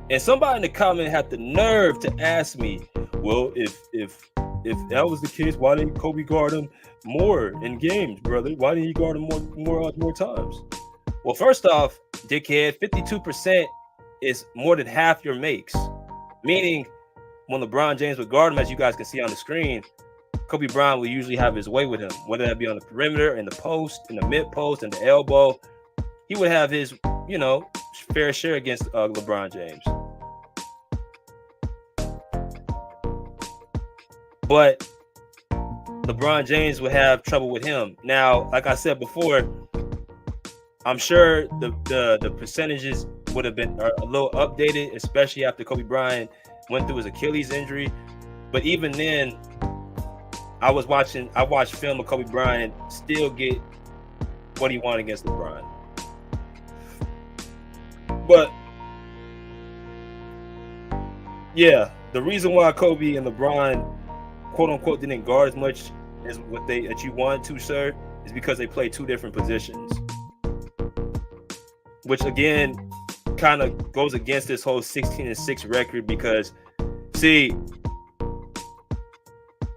And somebody in the comment had the nerve to ask me, well, if that was the case, why didn't Kobe guard him more in games, brother? Why didn't he guard him more times? Well, first off, dickhead, 52% is more than half your makes. Meaning, when LeBron James would guard him, as you guys can see on the screen, Kobe Bryant will usually have his way with him, whether that be on the perimeter, in the post, in the mid post, in the elbow. He would have his, fair share against LeBron James. But LeBron James would have trouble with him. Now, like I said before, I'm sure the percentages would have been a little updated, especially after Kobe Bryant went through his Achilles injury. But even then, I watched film of Kobe Bryant still get what he wanted against LeBron. But yeah, the reason why Kobe and LeBron quote unquote didn't guard as much as what that you wanted to, sir, is because they play two different positions. Which again kind of goes against this whole 16-6 record, because see,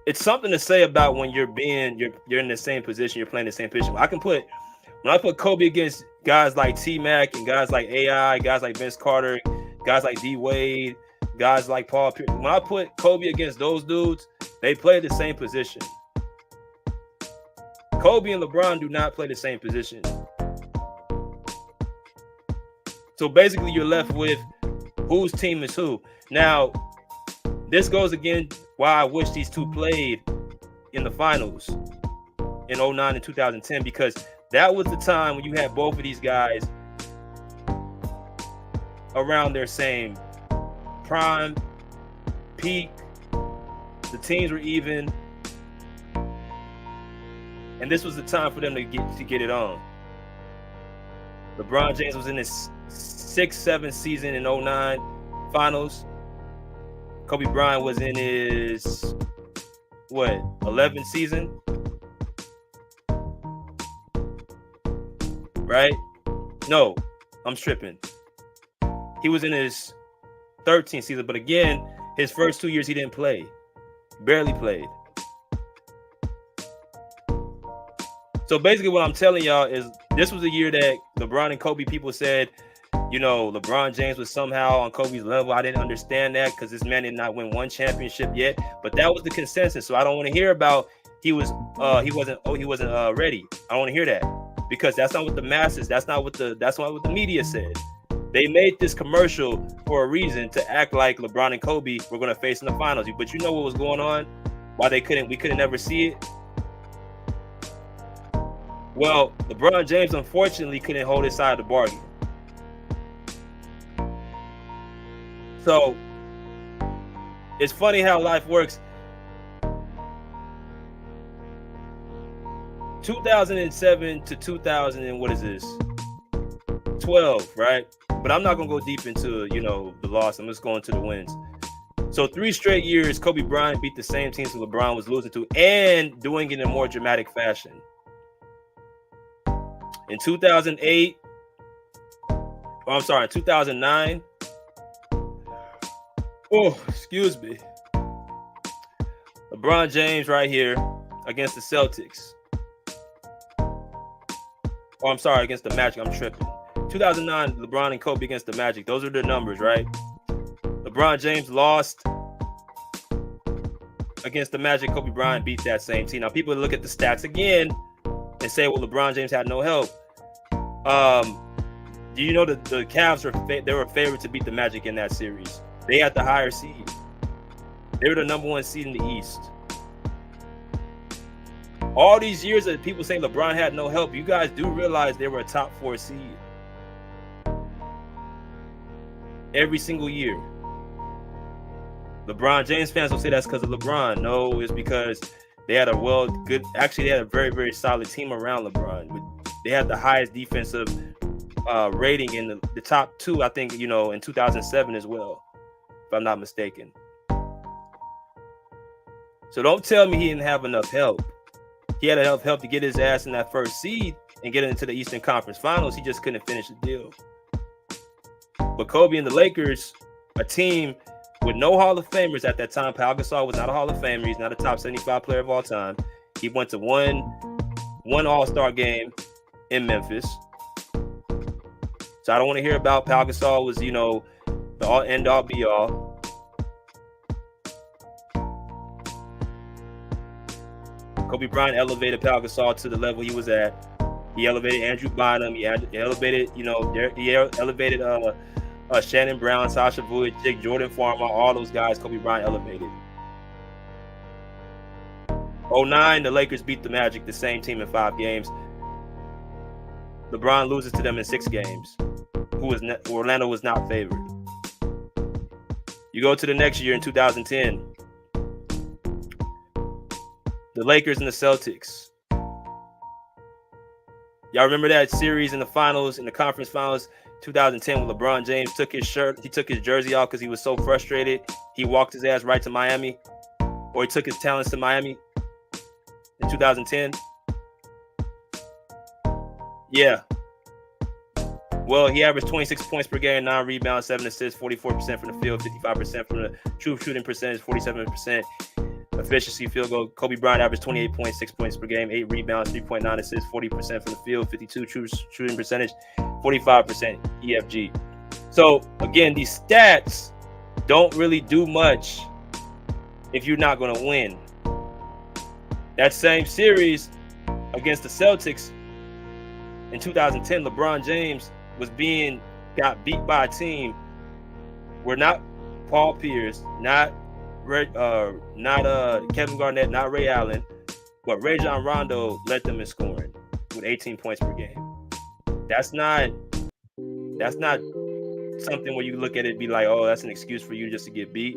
it's something to say about when you're in the same position, you're playing the same position. When I put Kobe against guys like T-Mac and guys like AI, guys like Vince Carter, guys like D Wade, guys like Paul Pierce, when I put Kobe against those dudes, they play the same position. Kobe and LeBron do not play the same position. So basically, you're left with whose team is who. Now, this goes again why I wish these two played in the finals in 2009 and 2010, because that was the time when you had both of these guys around their same prime, peak. The teams were even, and this was the time for them to get it on. LeBron James was in his 6-7 season in 2009 finals. Kobe Bryant was in his 11th season, right? No, I'm tripping. He was in his 13th season, but again, his first 2 years he didn't play, barely played. So basically, what I'm telling y'all is this was the year that LeBron and Kobe people said LeBron James was somehow on Kobe's level. I didn't understand that because this man did not win one championship yet. But that was the consensus. So I don't want to hear about he wasn't ready. I don't want to hear that because that's not what the masses. That's not what the media said. They made this commercial for a reason to act like LeBron and Kobe were going to face in the finals. But you know what was going on? Why we couldn't never see it? Well, LeBron James unfortunately couldn't hold his side of the bargain. So it's funny how life works. 2007 to 2000 and what is this? 12, right? But I'm not gonna go deep into the loss. I'm just going to the wins. So 3 straight years, Kobe Bryant beat the same teams that LeBron was losing to, and doing it in a more dramatic fashion. In 2008, in 2009. Oh, excuse me. LeBron James right here against the Celtics. Against the Magic. I'm tripping. 2009, LeBron and Kobe against the Magic. Those are the numbers, right? LeBron James lost against the Magic. Kobe Bryant beat that same team. Now, people look at the stats again and say, well, LeBron James had no help. Do you know that the Cavs were favored to beat the Magic in that series? They had the higher seed. They were the number 1 seed in the East. All these years that people saying LeBron had no help, you guys do realize they were a top 4 seed. Every single year. LeBron James fans will say that's because of LeBron. No, it's because they had they had a very, very solid team around LeBron. They had the highest defensive rating in the top 2, I think, in 2007 as well, if I'm not mistaken. So don't tell me he didn't have enough help. He had enough help to get his ass in that first seed and get into the Eastern Conference Finals. He just couldn't finish the deal. But Kobe and the Lakers, a team with no Hall of Famers at that time. Pau Gasol was not a Hall of Famer. He's not a top 75 player of all time. He went to one All-Star game in Memphis. So I don't want to hear about Pau Gasol was, the end-all, be-all. Kobe Bryant elevated Pau Gasol to the level he was at. He elevated Andrew Bynum. He elevated, he elevated Shannon Brown, Sasha Vujacic, Jordan Farmer, all those guys Kobe Bryant elevated. 2009, the Lakers beat the Magic, the same team, in 5 games. LeBron loses to them in 6 games. Orlando was not favored. You go to the next year in 2010. The Lakers and the Celtics. Y'all remember that series in the finals, in the conference finals, 2010, when LeBron James took his jersey off because he was so frustrated. He walked his ass right to Miami, or he took his talents to Miami in 2010. Yeah. Well, he averaged 26 points per game, 9 rebounds, 7 assists, 44% from the field, 55% from the true shooting percentage, 47% efficiency field goal. Kobe Bryant averaged 28.6 points per game, 8 rebounds, 3.9 assists, 40% from the field, 52 true shooting percentage, 45% EFG. So again, these stats don't really do much if you're not going to win. That same series against the Celtics in 2010, LeBron James got beat by a team where not Paul Pierce, not Kevin Garnett, not Ray Allen, but Rajon Rondo led them in scoring with 18 points per game. That's not something where you look at it and be like, oh, that's an excuse for you just to get beat,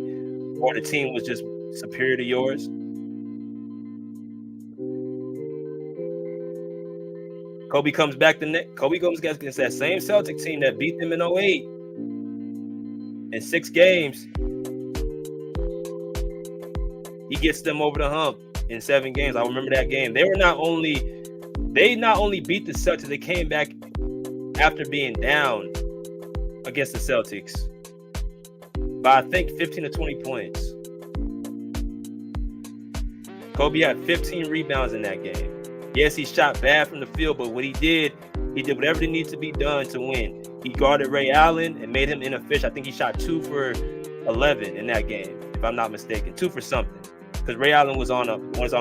or the team was just superior to yours. Kobe comes against that same Celtic team that beat them in 2008 in 6 games. He gets them over the hump in 7 games. I remember that game. They not only beat the Celtics, they came back after being down against the Celtics by, I think, 15 to 20 points. Kobe had 15 rebounds in that game. Yes, he shot bad from the field, but what he did whatever that needs to be done to win. He guarded Ray Allen and made him inefficient. I think he shot 2 for 11 in that game, if I'm not mistaken, 2 for something, because Ray Allen was on a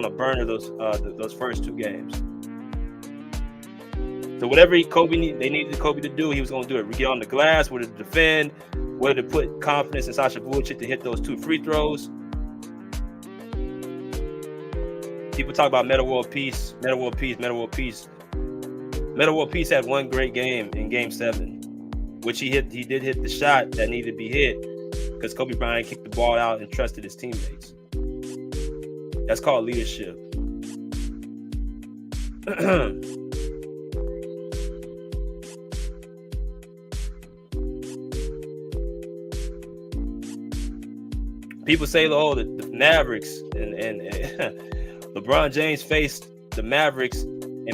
burner those first 2 games. So whatever they needed Kobe to do, he was going to do it. Get on the glass, whether to defend, whether to put confidence in Sasha Vujacic to hit those 2 free throws. People talk about Metta World Peace. Metta World Peace had one great game in Game 7, which he did hit the shot that needed to be hit because Kobe Bryant kicked the ball out and trusted his teammates. That's called leadership. People say, oh, the Mavericks and LeBron James faced the Mavericks, and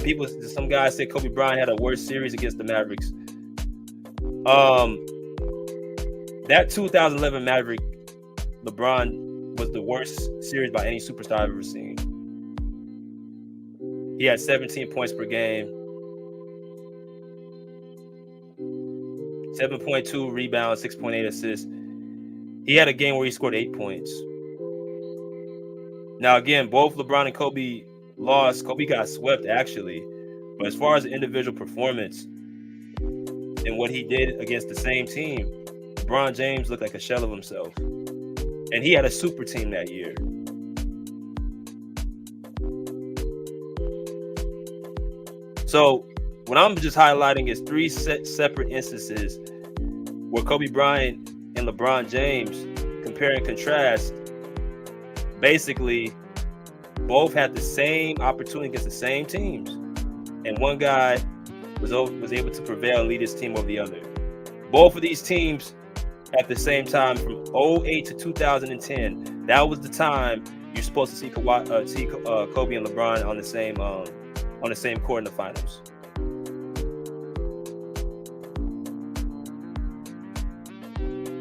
some guys say Kobe Bryant had a worse series against the Mavericks. That 2011 Maverick, LeBron was the worst series by any superstar I've ever seen. He had 17 points per game, 7.2 rebounds, 6.8 assists. He had a game where he scored 8 points. Now, again, both LeBron and Kobe lost. Kobe got swept, actually. But as far as the individual performance and what he did against the same team, LeBron James looked like a shell of himself. And he had a super team that year. So what I'm just highlighting is 3 separate instances where Kobe Bryant and LeBron James, compare and contrast, basically both had the same opportunity against the same teams, and one guy was able to prevail and lead his team over the other. Both of these teams at the same time, from 2008 to 2010, that was the time you're supposed to see Kobe and LeBron on the same court in the finals.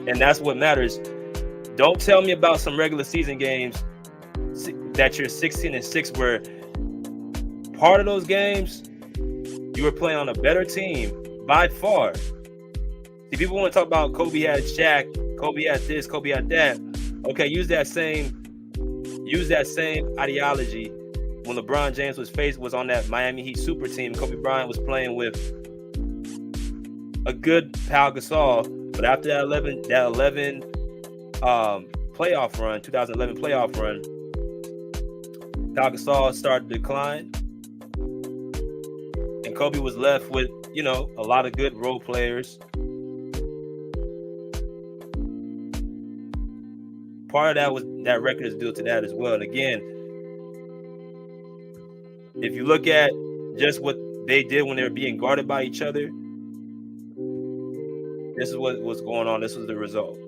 And that's what matters. Don't tell me about some regular season games that you're 16-6, where part of those games you were playing on a better team by far. See, people want to talk about Kobe had Shaq, Kobe had this, Kobe had that. Okay, use that same ideology when LeBron James was on that Miami Heat super team. Kobe Bryant was playing with a good Pau Gasol, but after that 11 playoff run, 2011 playoff run, Pau Gasol started to decline, and Kobe was left with, a lot of good role players. Part of that record is due to that as well. And again, if you look at just what they did when they were being guarded by each other, this is what was going on. This was the result,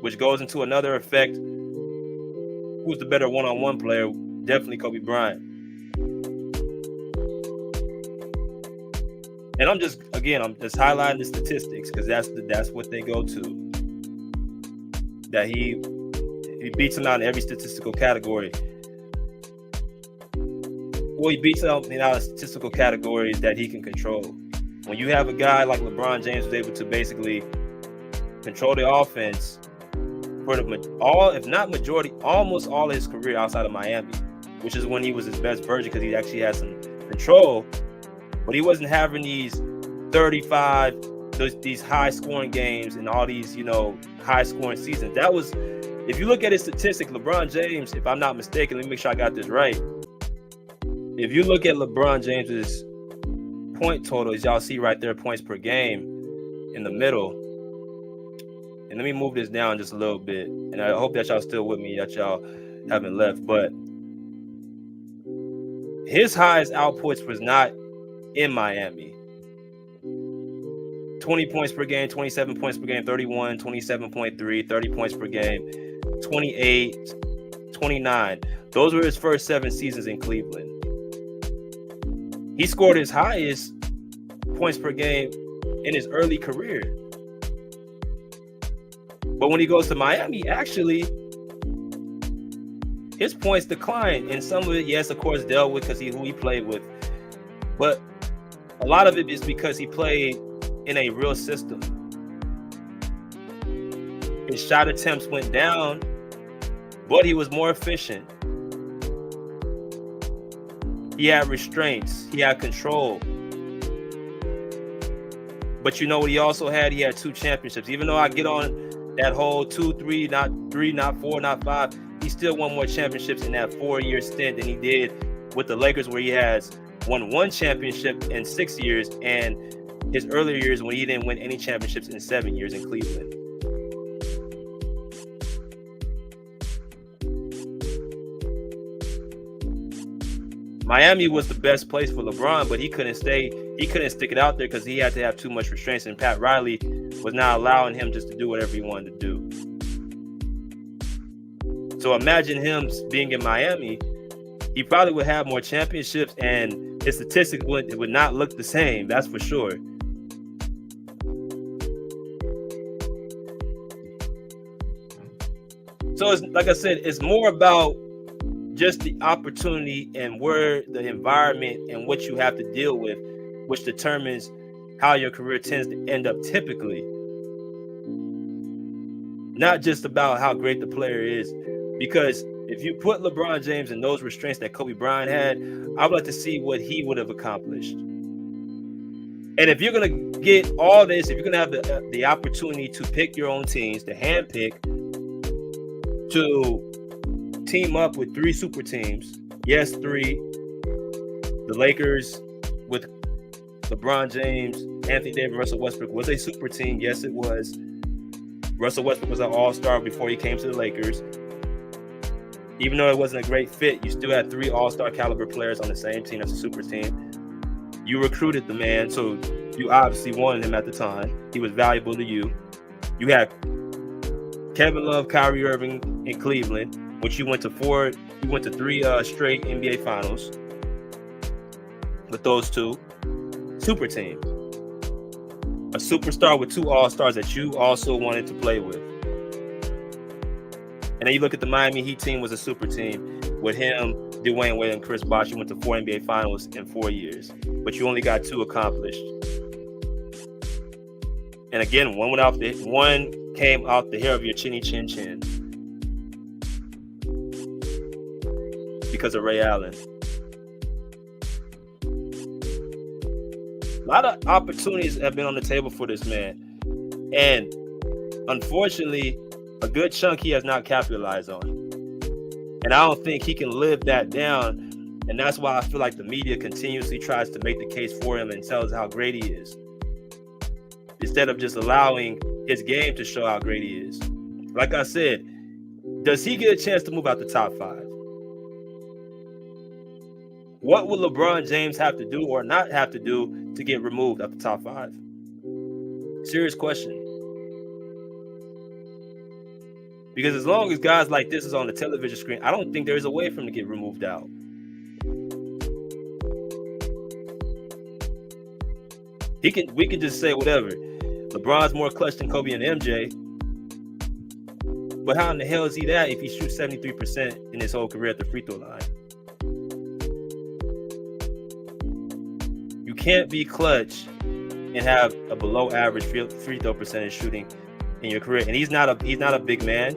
which goes into another effect. Who's the better one-on-one player? Definitely Kobe Bryant. And I'm just highlighting the statistics because that's what they go to. That he beats him out in every statistical category. Well, he beats him out in statistical categories that he can control. When you have a guy like LeBron James who's able to basically control the offense for almost all of his career outside of Miami, which is when he was his best version because he actually had some control, but he wasn't having these 35, these high scoring games and all these, high scoring seasons. That was, if you look at his statistics, LeBron James, if I'm not mistaken, let me make sure I got this right. If you look at LeBron James's point totals, y'all see right there, points per game in the middle. And let me move this down just a little bit. And I hope that y'all still with me, that y'all haven't left. But his highest outputs was not in Miami. 20 points per game, 27 points per game, 31, 27.3, 30 points per game, 28, 29. Those were his first 7 seasons in Cleveland. He scored his highest points per game in his early career. But when he goes to Miami, actually, his points declined. And some of it, yes, of course, dealt with because who he played with. But a lot of it is because he played in a real system. His shot attempts went down, but he was more efficient. He had restraints. He had control. But you know what he also had? He had 2 championships. Even though I get on that whole 2, 3, not 3, not 4, not 5, he still won more championships in that 4-year stint than he did with the Lakers, where he has won 1 championship in 6 years, and his earlier years when he didn't win any championships in 7 years in Cleveland. Miami was the best place for LeBron, but he couldn't stick it out there because he had to have too much restraints, and Pat Riley was not allowing him just to do whatever he wanted to do. So imagine him being in Miami. He probably would have more championships, and his statistics would not look the same. That's for sure. So it's, like I said, it's more about just the opportunity and where the environment and what you have to deal with, which determines how your career tends to end up typically. Not just about how great the player is, because if you put LeBron James in those restraints that Kobe Bryant had, I would like to see what he would have accomplished. And if you're going to get all this, if you're going to have the opportunity to pick your own teams, to handpick, to team up with 3 super teams. Yes, 3. The Lakers with LeBron James, Anthony Davis, Russell Westbrook was a super team. Yes, it was. Russell Westbrook was an all-star before he came to the Lakers. Even though it wasn't a great fit, you still had 3 all-star caliber players on the same team as a super team. You recruited the man, so you obviously wanted him at the time. He was valuable to you. You had Kevin Love, Kyrie Irving in Cleveland, which you went to 3 straight NBA Finals with those 2. Super team. A superstar with 2 all-stars that you also wanted to play with. And then you look at the Miami Heat team, was a super team with him, Dwayne Wade, and Chris Bosh. You went to 4 NBA Finals in 4 years, but you only got 2 accomplished. And again, one came out the hair of your chinny chin chin. Because of Ray Allen. A lot of opportunities have been on the table for this man. And unfortunately, a good chunk he has not capitalized on. And I don't think he can live that down. And that's why I feel like the media continuously tries to make the case for him and tells how great he is, instead of just allowing his game to show how great he is. Like I said, does he get a chance to move out the top 5? What will LeBron James have to do or not have to do to get removed out the top 5? Serious question. Because as long as guys like this is on the television screen, I don't think there's a way for him to get removed out. We can just say whatever. LeBron's more clutch than Kobe and MJ. But how in the hell is he that if he shoots 73% in his whole career at the free throw line? You can't be clutch and have a below average free throw percentage shooting in your career. And he's not a big man.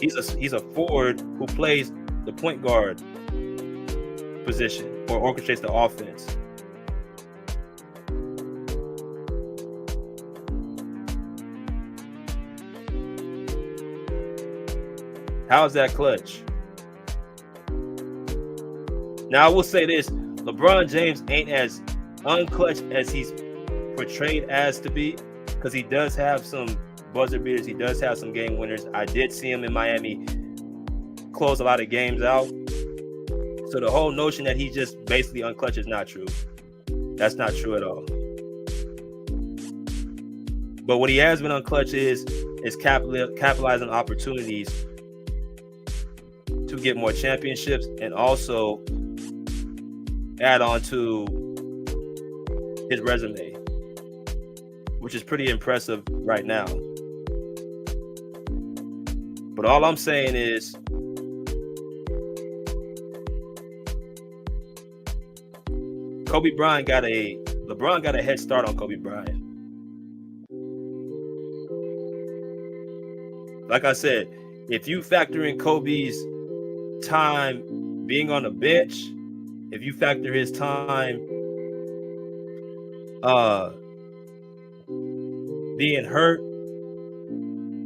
He's a forward who plays the point guard position or orchestrates the offense. How is that clutch? Now, I will say this. LeBron James ain't as unclutch as he's portrayed as to be, because he does have some buzzer beaters. He does have some game winners. I did see him in Miami close a lot of games out. So the whole notion that he's just basically unclutch is not true. That's not true at all. But what he has been unclutch is capitalizing on opportunities to get more championships and also add on to his resume, which is pretty impressive right now. But all I'm saying is, LeBron got a head start on Kobe Bryant. Like I said, if you factor in Kobe's time being on the bench, if you factor his time being hurt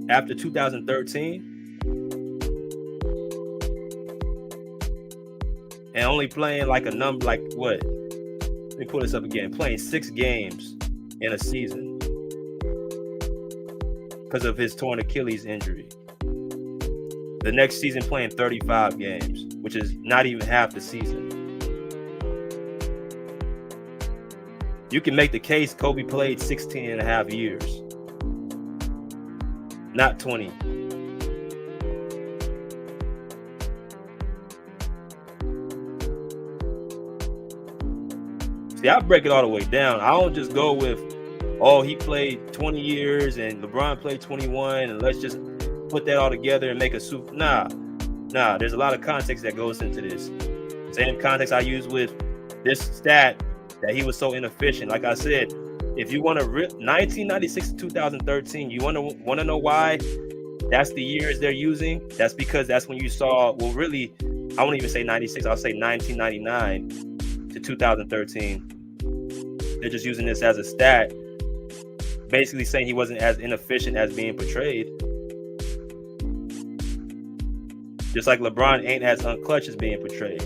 after 2013 and only playing like a number, like what? Let me pull this up again. Playing 6 games in a season because of his torn Achilles injury. The next season playing 35 games, which is not even half the season. You can make the case Kobe played 16 and a half years, not 20. See, I break it all the way down. I don't just go with, oh, he played 20 years and LeBron played 21, and let's just put that all together and make a super. Nah. There's a lot of context that goes into this. Same context I use with this stat that he was so inefficient. Like I said, if you want to 1996 to 2013, you want to know why that's the years they're using? That's because that's when you saw. Well, really, I won't even say 96. I'll say 1999 to 2013. They're just using this as a stat, basically saying he wasn't as inefficient as being portrayed. Just like LeBron ain't as unclutch as being portrayed.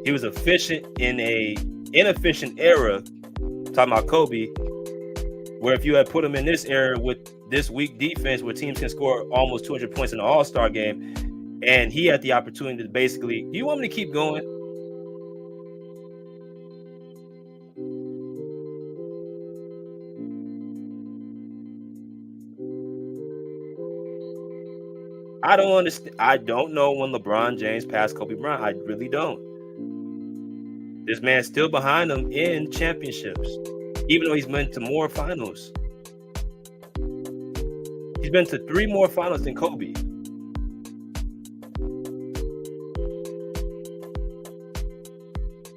He was efficient in a inefficient era, talking about Kobe, where if you had put him in this era with this weak defense where teams can score almost 200 points in an all-star game, and he had the opportunity to basically, do you want me to keep going? I don't understand. I don't know when LeBron James passed Kobe Bryant. I really don't. This man's still behind him in championships, even though he's been to more finals. He's been to 3 more finals than Kobe.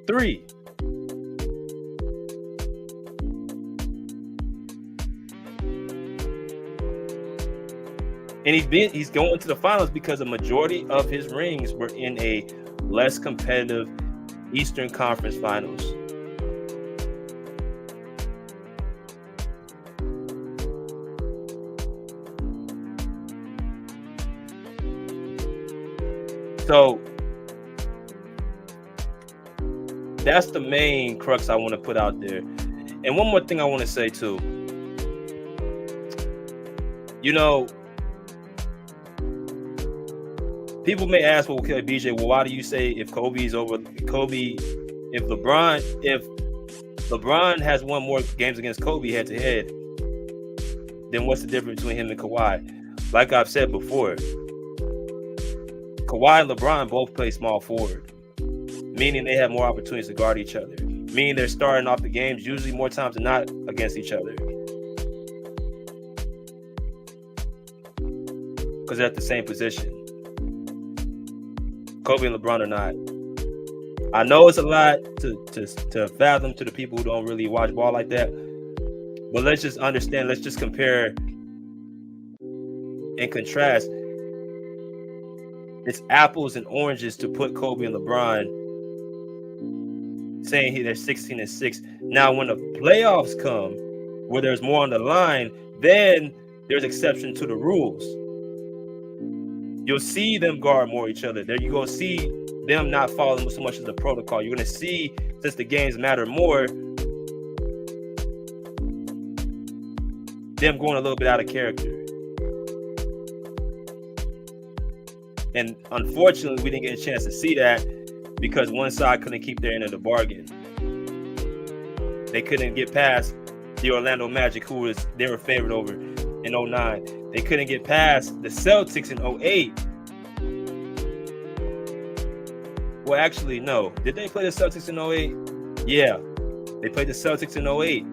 Three. And he's going to the finals because a majority of his rings were in a less competitive Eastern Conference Finals. So that's the main crux I want to put out there. And one more thing I want to say too. You know, people may ask, well, okay, BJ, well, why do you say if LeBron has won more games against Kobe head to head, then what's the difference between him and Kawhi? Like I've said before, Kawhi and LeBron both play small forward, meaning they have more opportunities to guard each other, meaning they're starting off the games usually more times than not against each other because they're at the same position. Kobe and LeBron are not. I know it's a lot to fathom to the people who don't really watch ball like that, but let's just understand, let's just compare and contrast. It's apples and oranges to put Kobe and LeBron saying they're 16-6. Now, when the playoffs come, where there's more on the line, then there's exception to the rules. You'll see them guard more each other. There, you're going to see them not following so much as the protocol. You're going to see, since the games matter more, them going a little bit out of character. And unfortunately, we didn't get a chance to see that because one side couldn't keep their end of the bargain. They couldn't get past the Orlando Magic, they were favored over in 2009. They couldn't get past the Celtics in 2008. Well, actually, no. Did they play the Celtics in 2008? Yeah. They played the Celtics in 2008.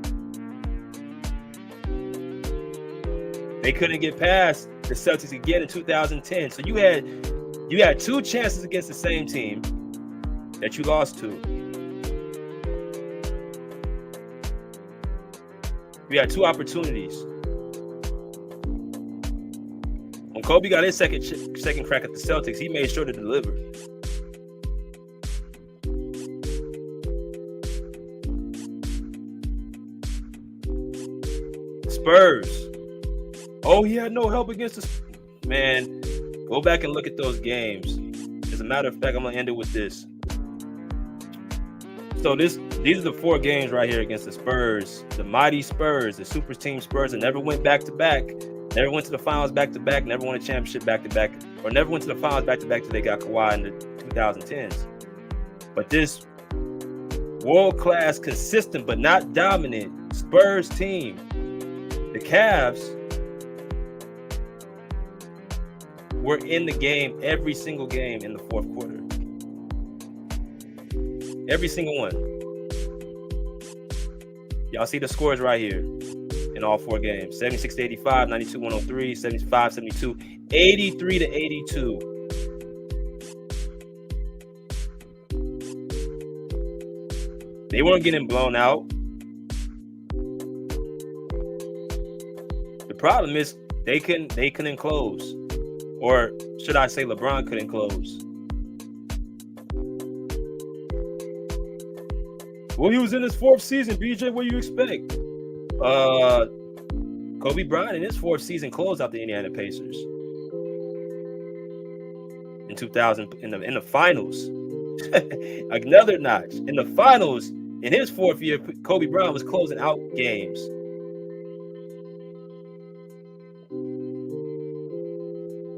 They couldn't get past the Celtics again in 2010. So you had You had 2 chances against the same team that you lost to. You had 2 opportunities. When Kobe got his second crack at the Celtics, he made sure to deliver. Spurs. Oh, he had no help against the man. Go back and look at those games. As a matter of fact, I'm gonna end it with this. So these are the 4 games right here against the Spurs, the mighty Spurs, the super team Spurs that never went back to back, never went to the finals back to back, never won a championship back to back, or never went to the finals back to back till they got Kawhi in the 2010s. But this world-class, consistent but not dominant Spurs team, the Cavs, were in the game every single game in the 4th quarter. Every single one. Y'all see the scores right here in all 4 games. 76-85, 92-103, 75-72, 83-82. They weren't getting blown out. The problem is they couldn't close. Or should I say LeBron couldn't close. Well, he was in his 4th season. BJ, what do you expect? Kobe Bryant in his 4th season closed out the Indiana Pacers. In 2000, in the finals. Another notch. In the finals, in his 4th year, Kobe Bryant was closing out games.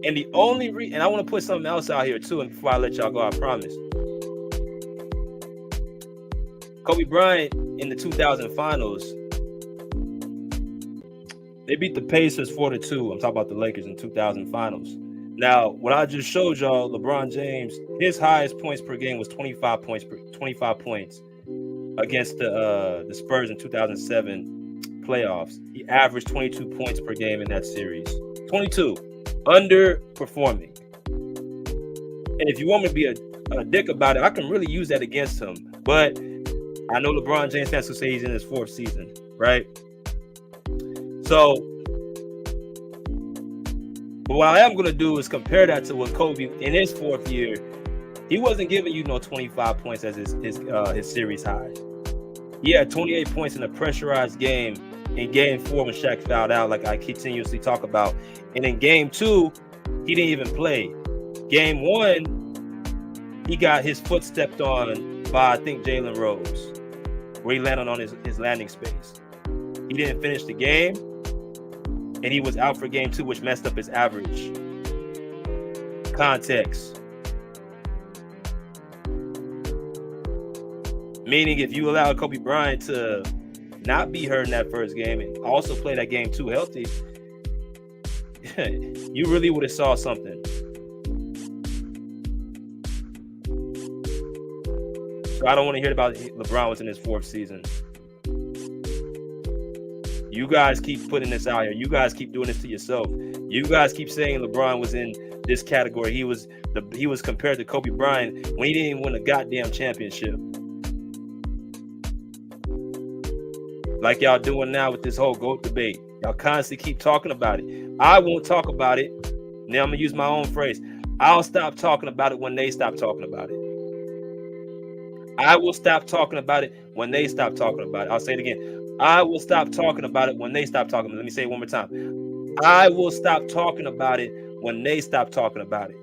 And the only and I want to put something else out here too, and before I let y'all go, I promise. Kobe Bryant in the 2000 finals, they beat the Pacers 4-2. I'm talking about the Lakers in 2000 finals. Now, what I just showed y'all, LeBron James, his highest points per game was 25 points against the Spurs in 2007 playoffs. He averaged 22 points per game in that series. 22. Underperforming. And if you want me to be a dick about it, I can really use that against him. But I know LeBron James fans will say he's in his 4th season, right? So, but what I am going to do is compare that to what Kobe in his 4th year, he wasn't giving you no 25 points as his series high. He had 28 points in a pressurized game in game 4 when Shaq fouled out, like I continuously talk about. And in game 2, he didn't even play. Game 1, he got his foot stepped on by, I think, Jalen Rose, where he landed on his landing space. He didn't finish the game, and he was out for game 2, which messed up his average. Context. Meaning if you allow Kobe Bryant to not be hurt in that first game and also play that game 2 healthy, you really would have saw something. So I don't want to hear about LeBron was in his 4th season. You guys keep putting this out here. You guys keep doing this to yourself. You guys keep saying LeBron was in this category. He was compared to Kobe Bryant when he didn't even win a goddamn championship. Like y'all doing now with this whole GOAT debate. Y'all constantly keep talking about it. I won't talk about it. Now I'm going to use my own phrase. I'll stop talking about it when they stop talking about it. I will stop talking about it when they stop talking about it. I'll say it again. I will stop talking about it when they stop talking about it. Let me say it one more time. I will stop talking about it when they stop talking about it.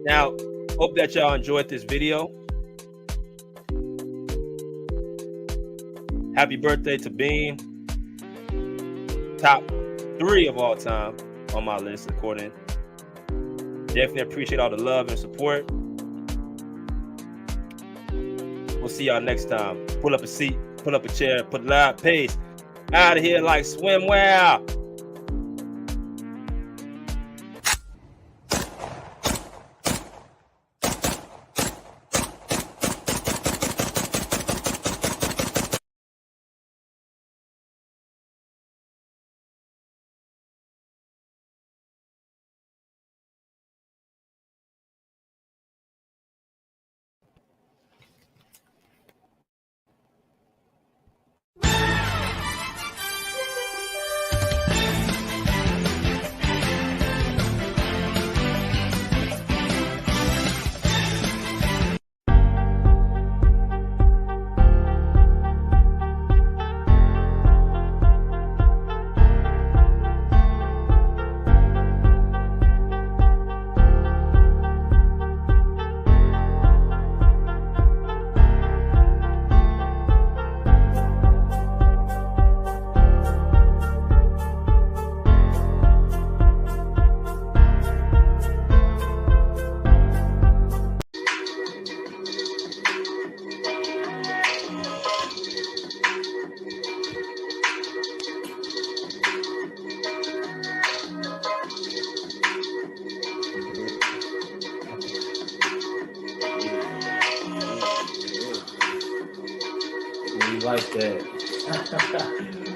Now, hope that y'all enjoyed this video. Happy birthday to Beam. Top 3 of all time on my list, according. Definitely appreciate all the love and support. We'll see y'all next time. Pull up a seat, pull up a chair, put a loud pace. Out of here like swimwear. we like that.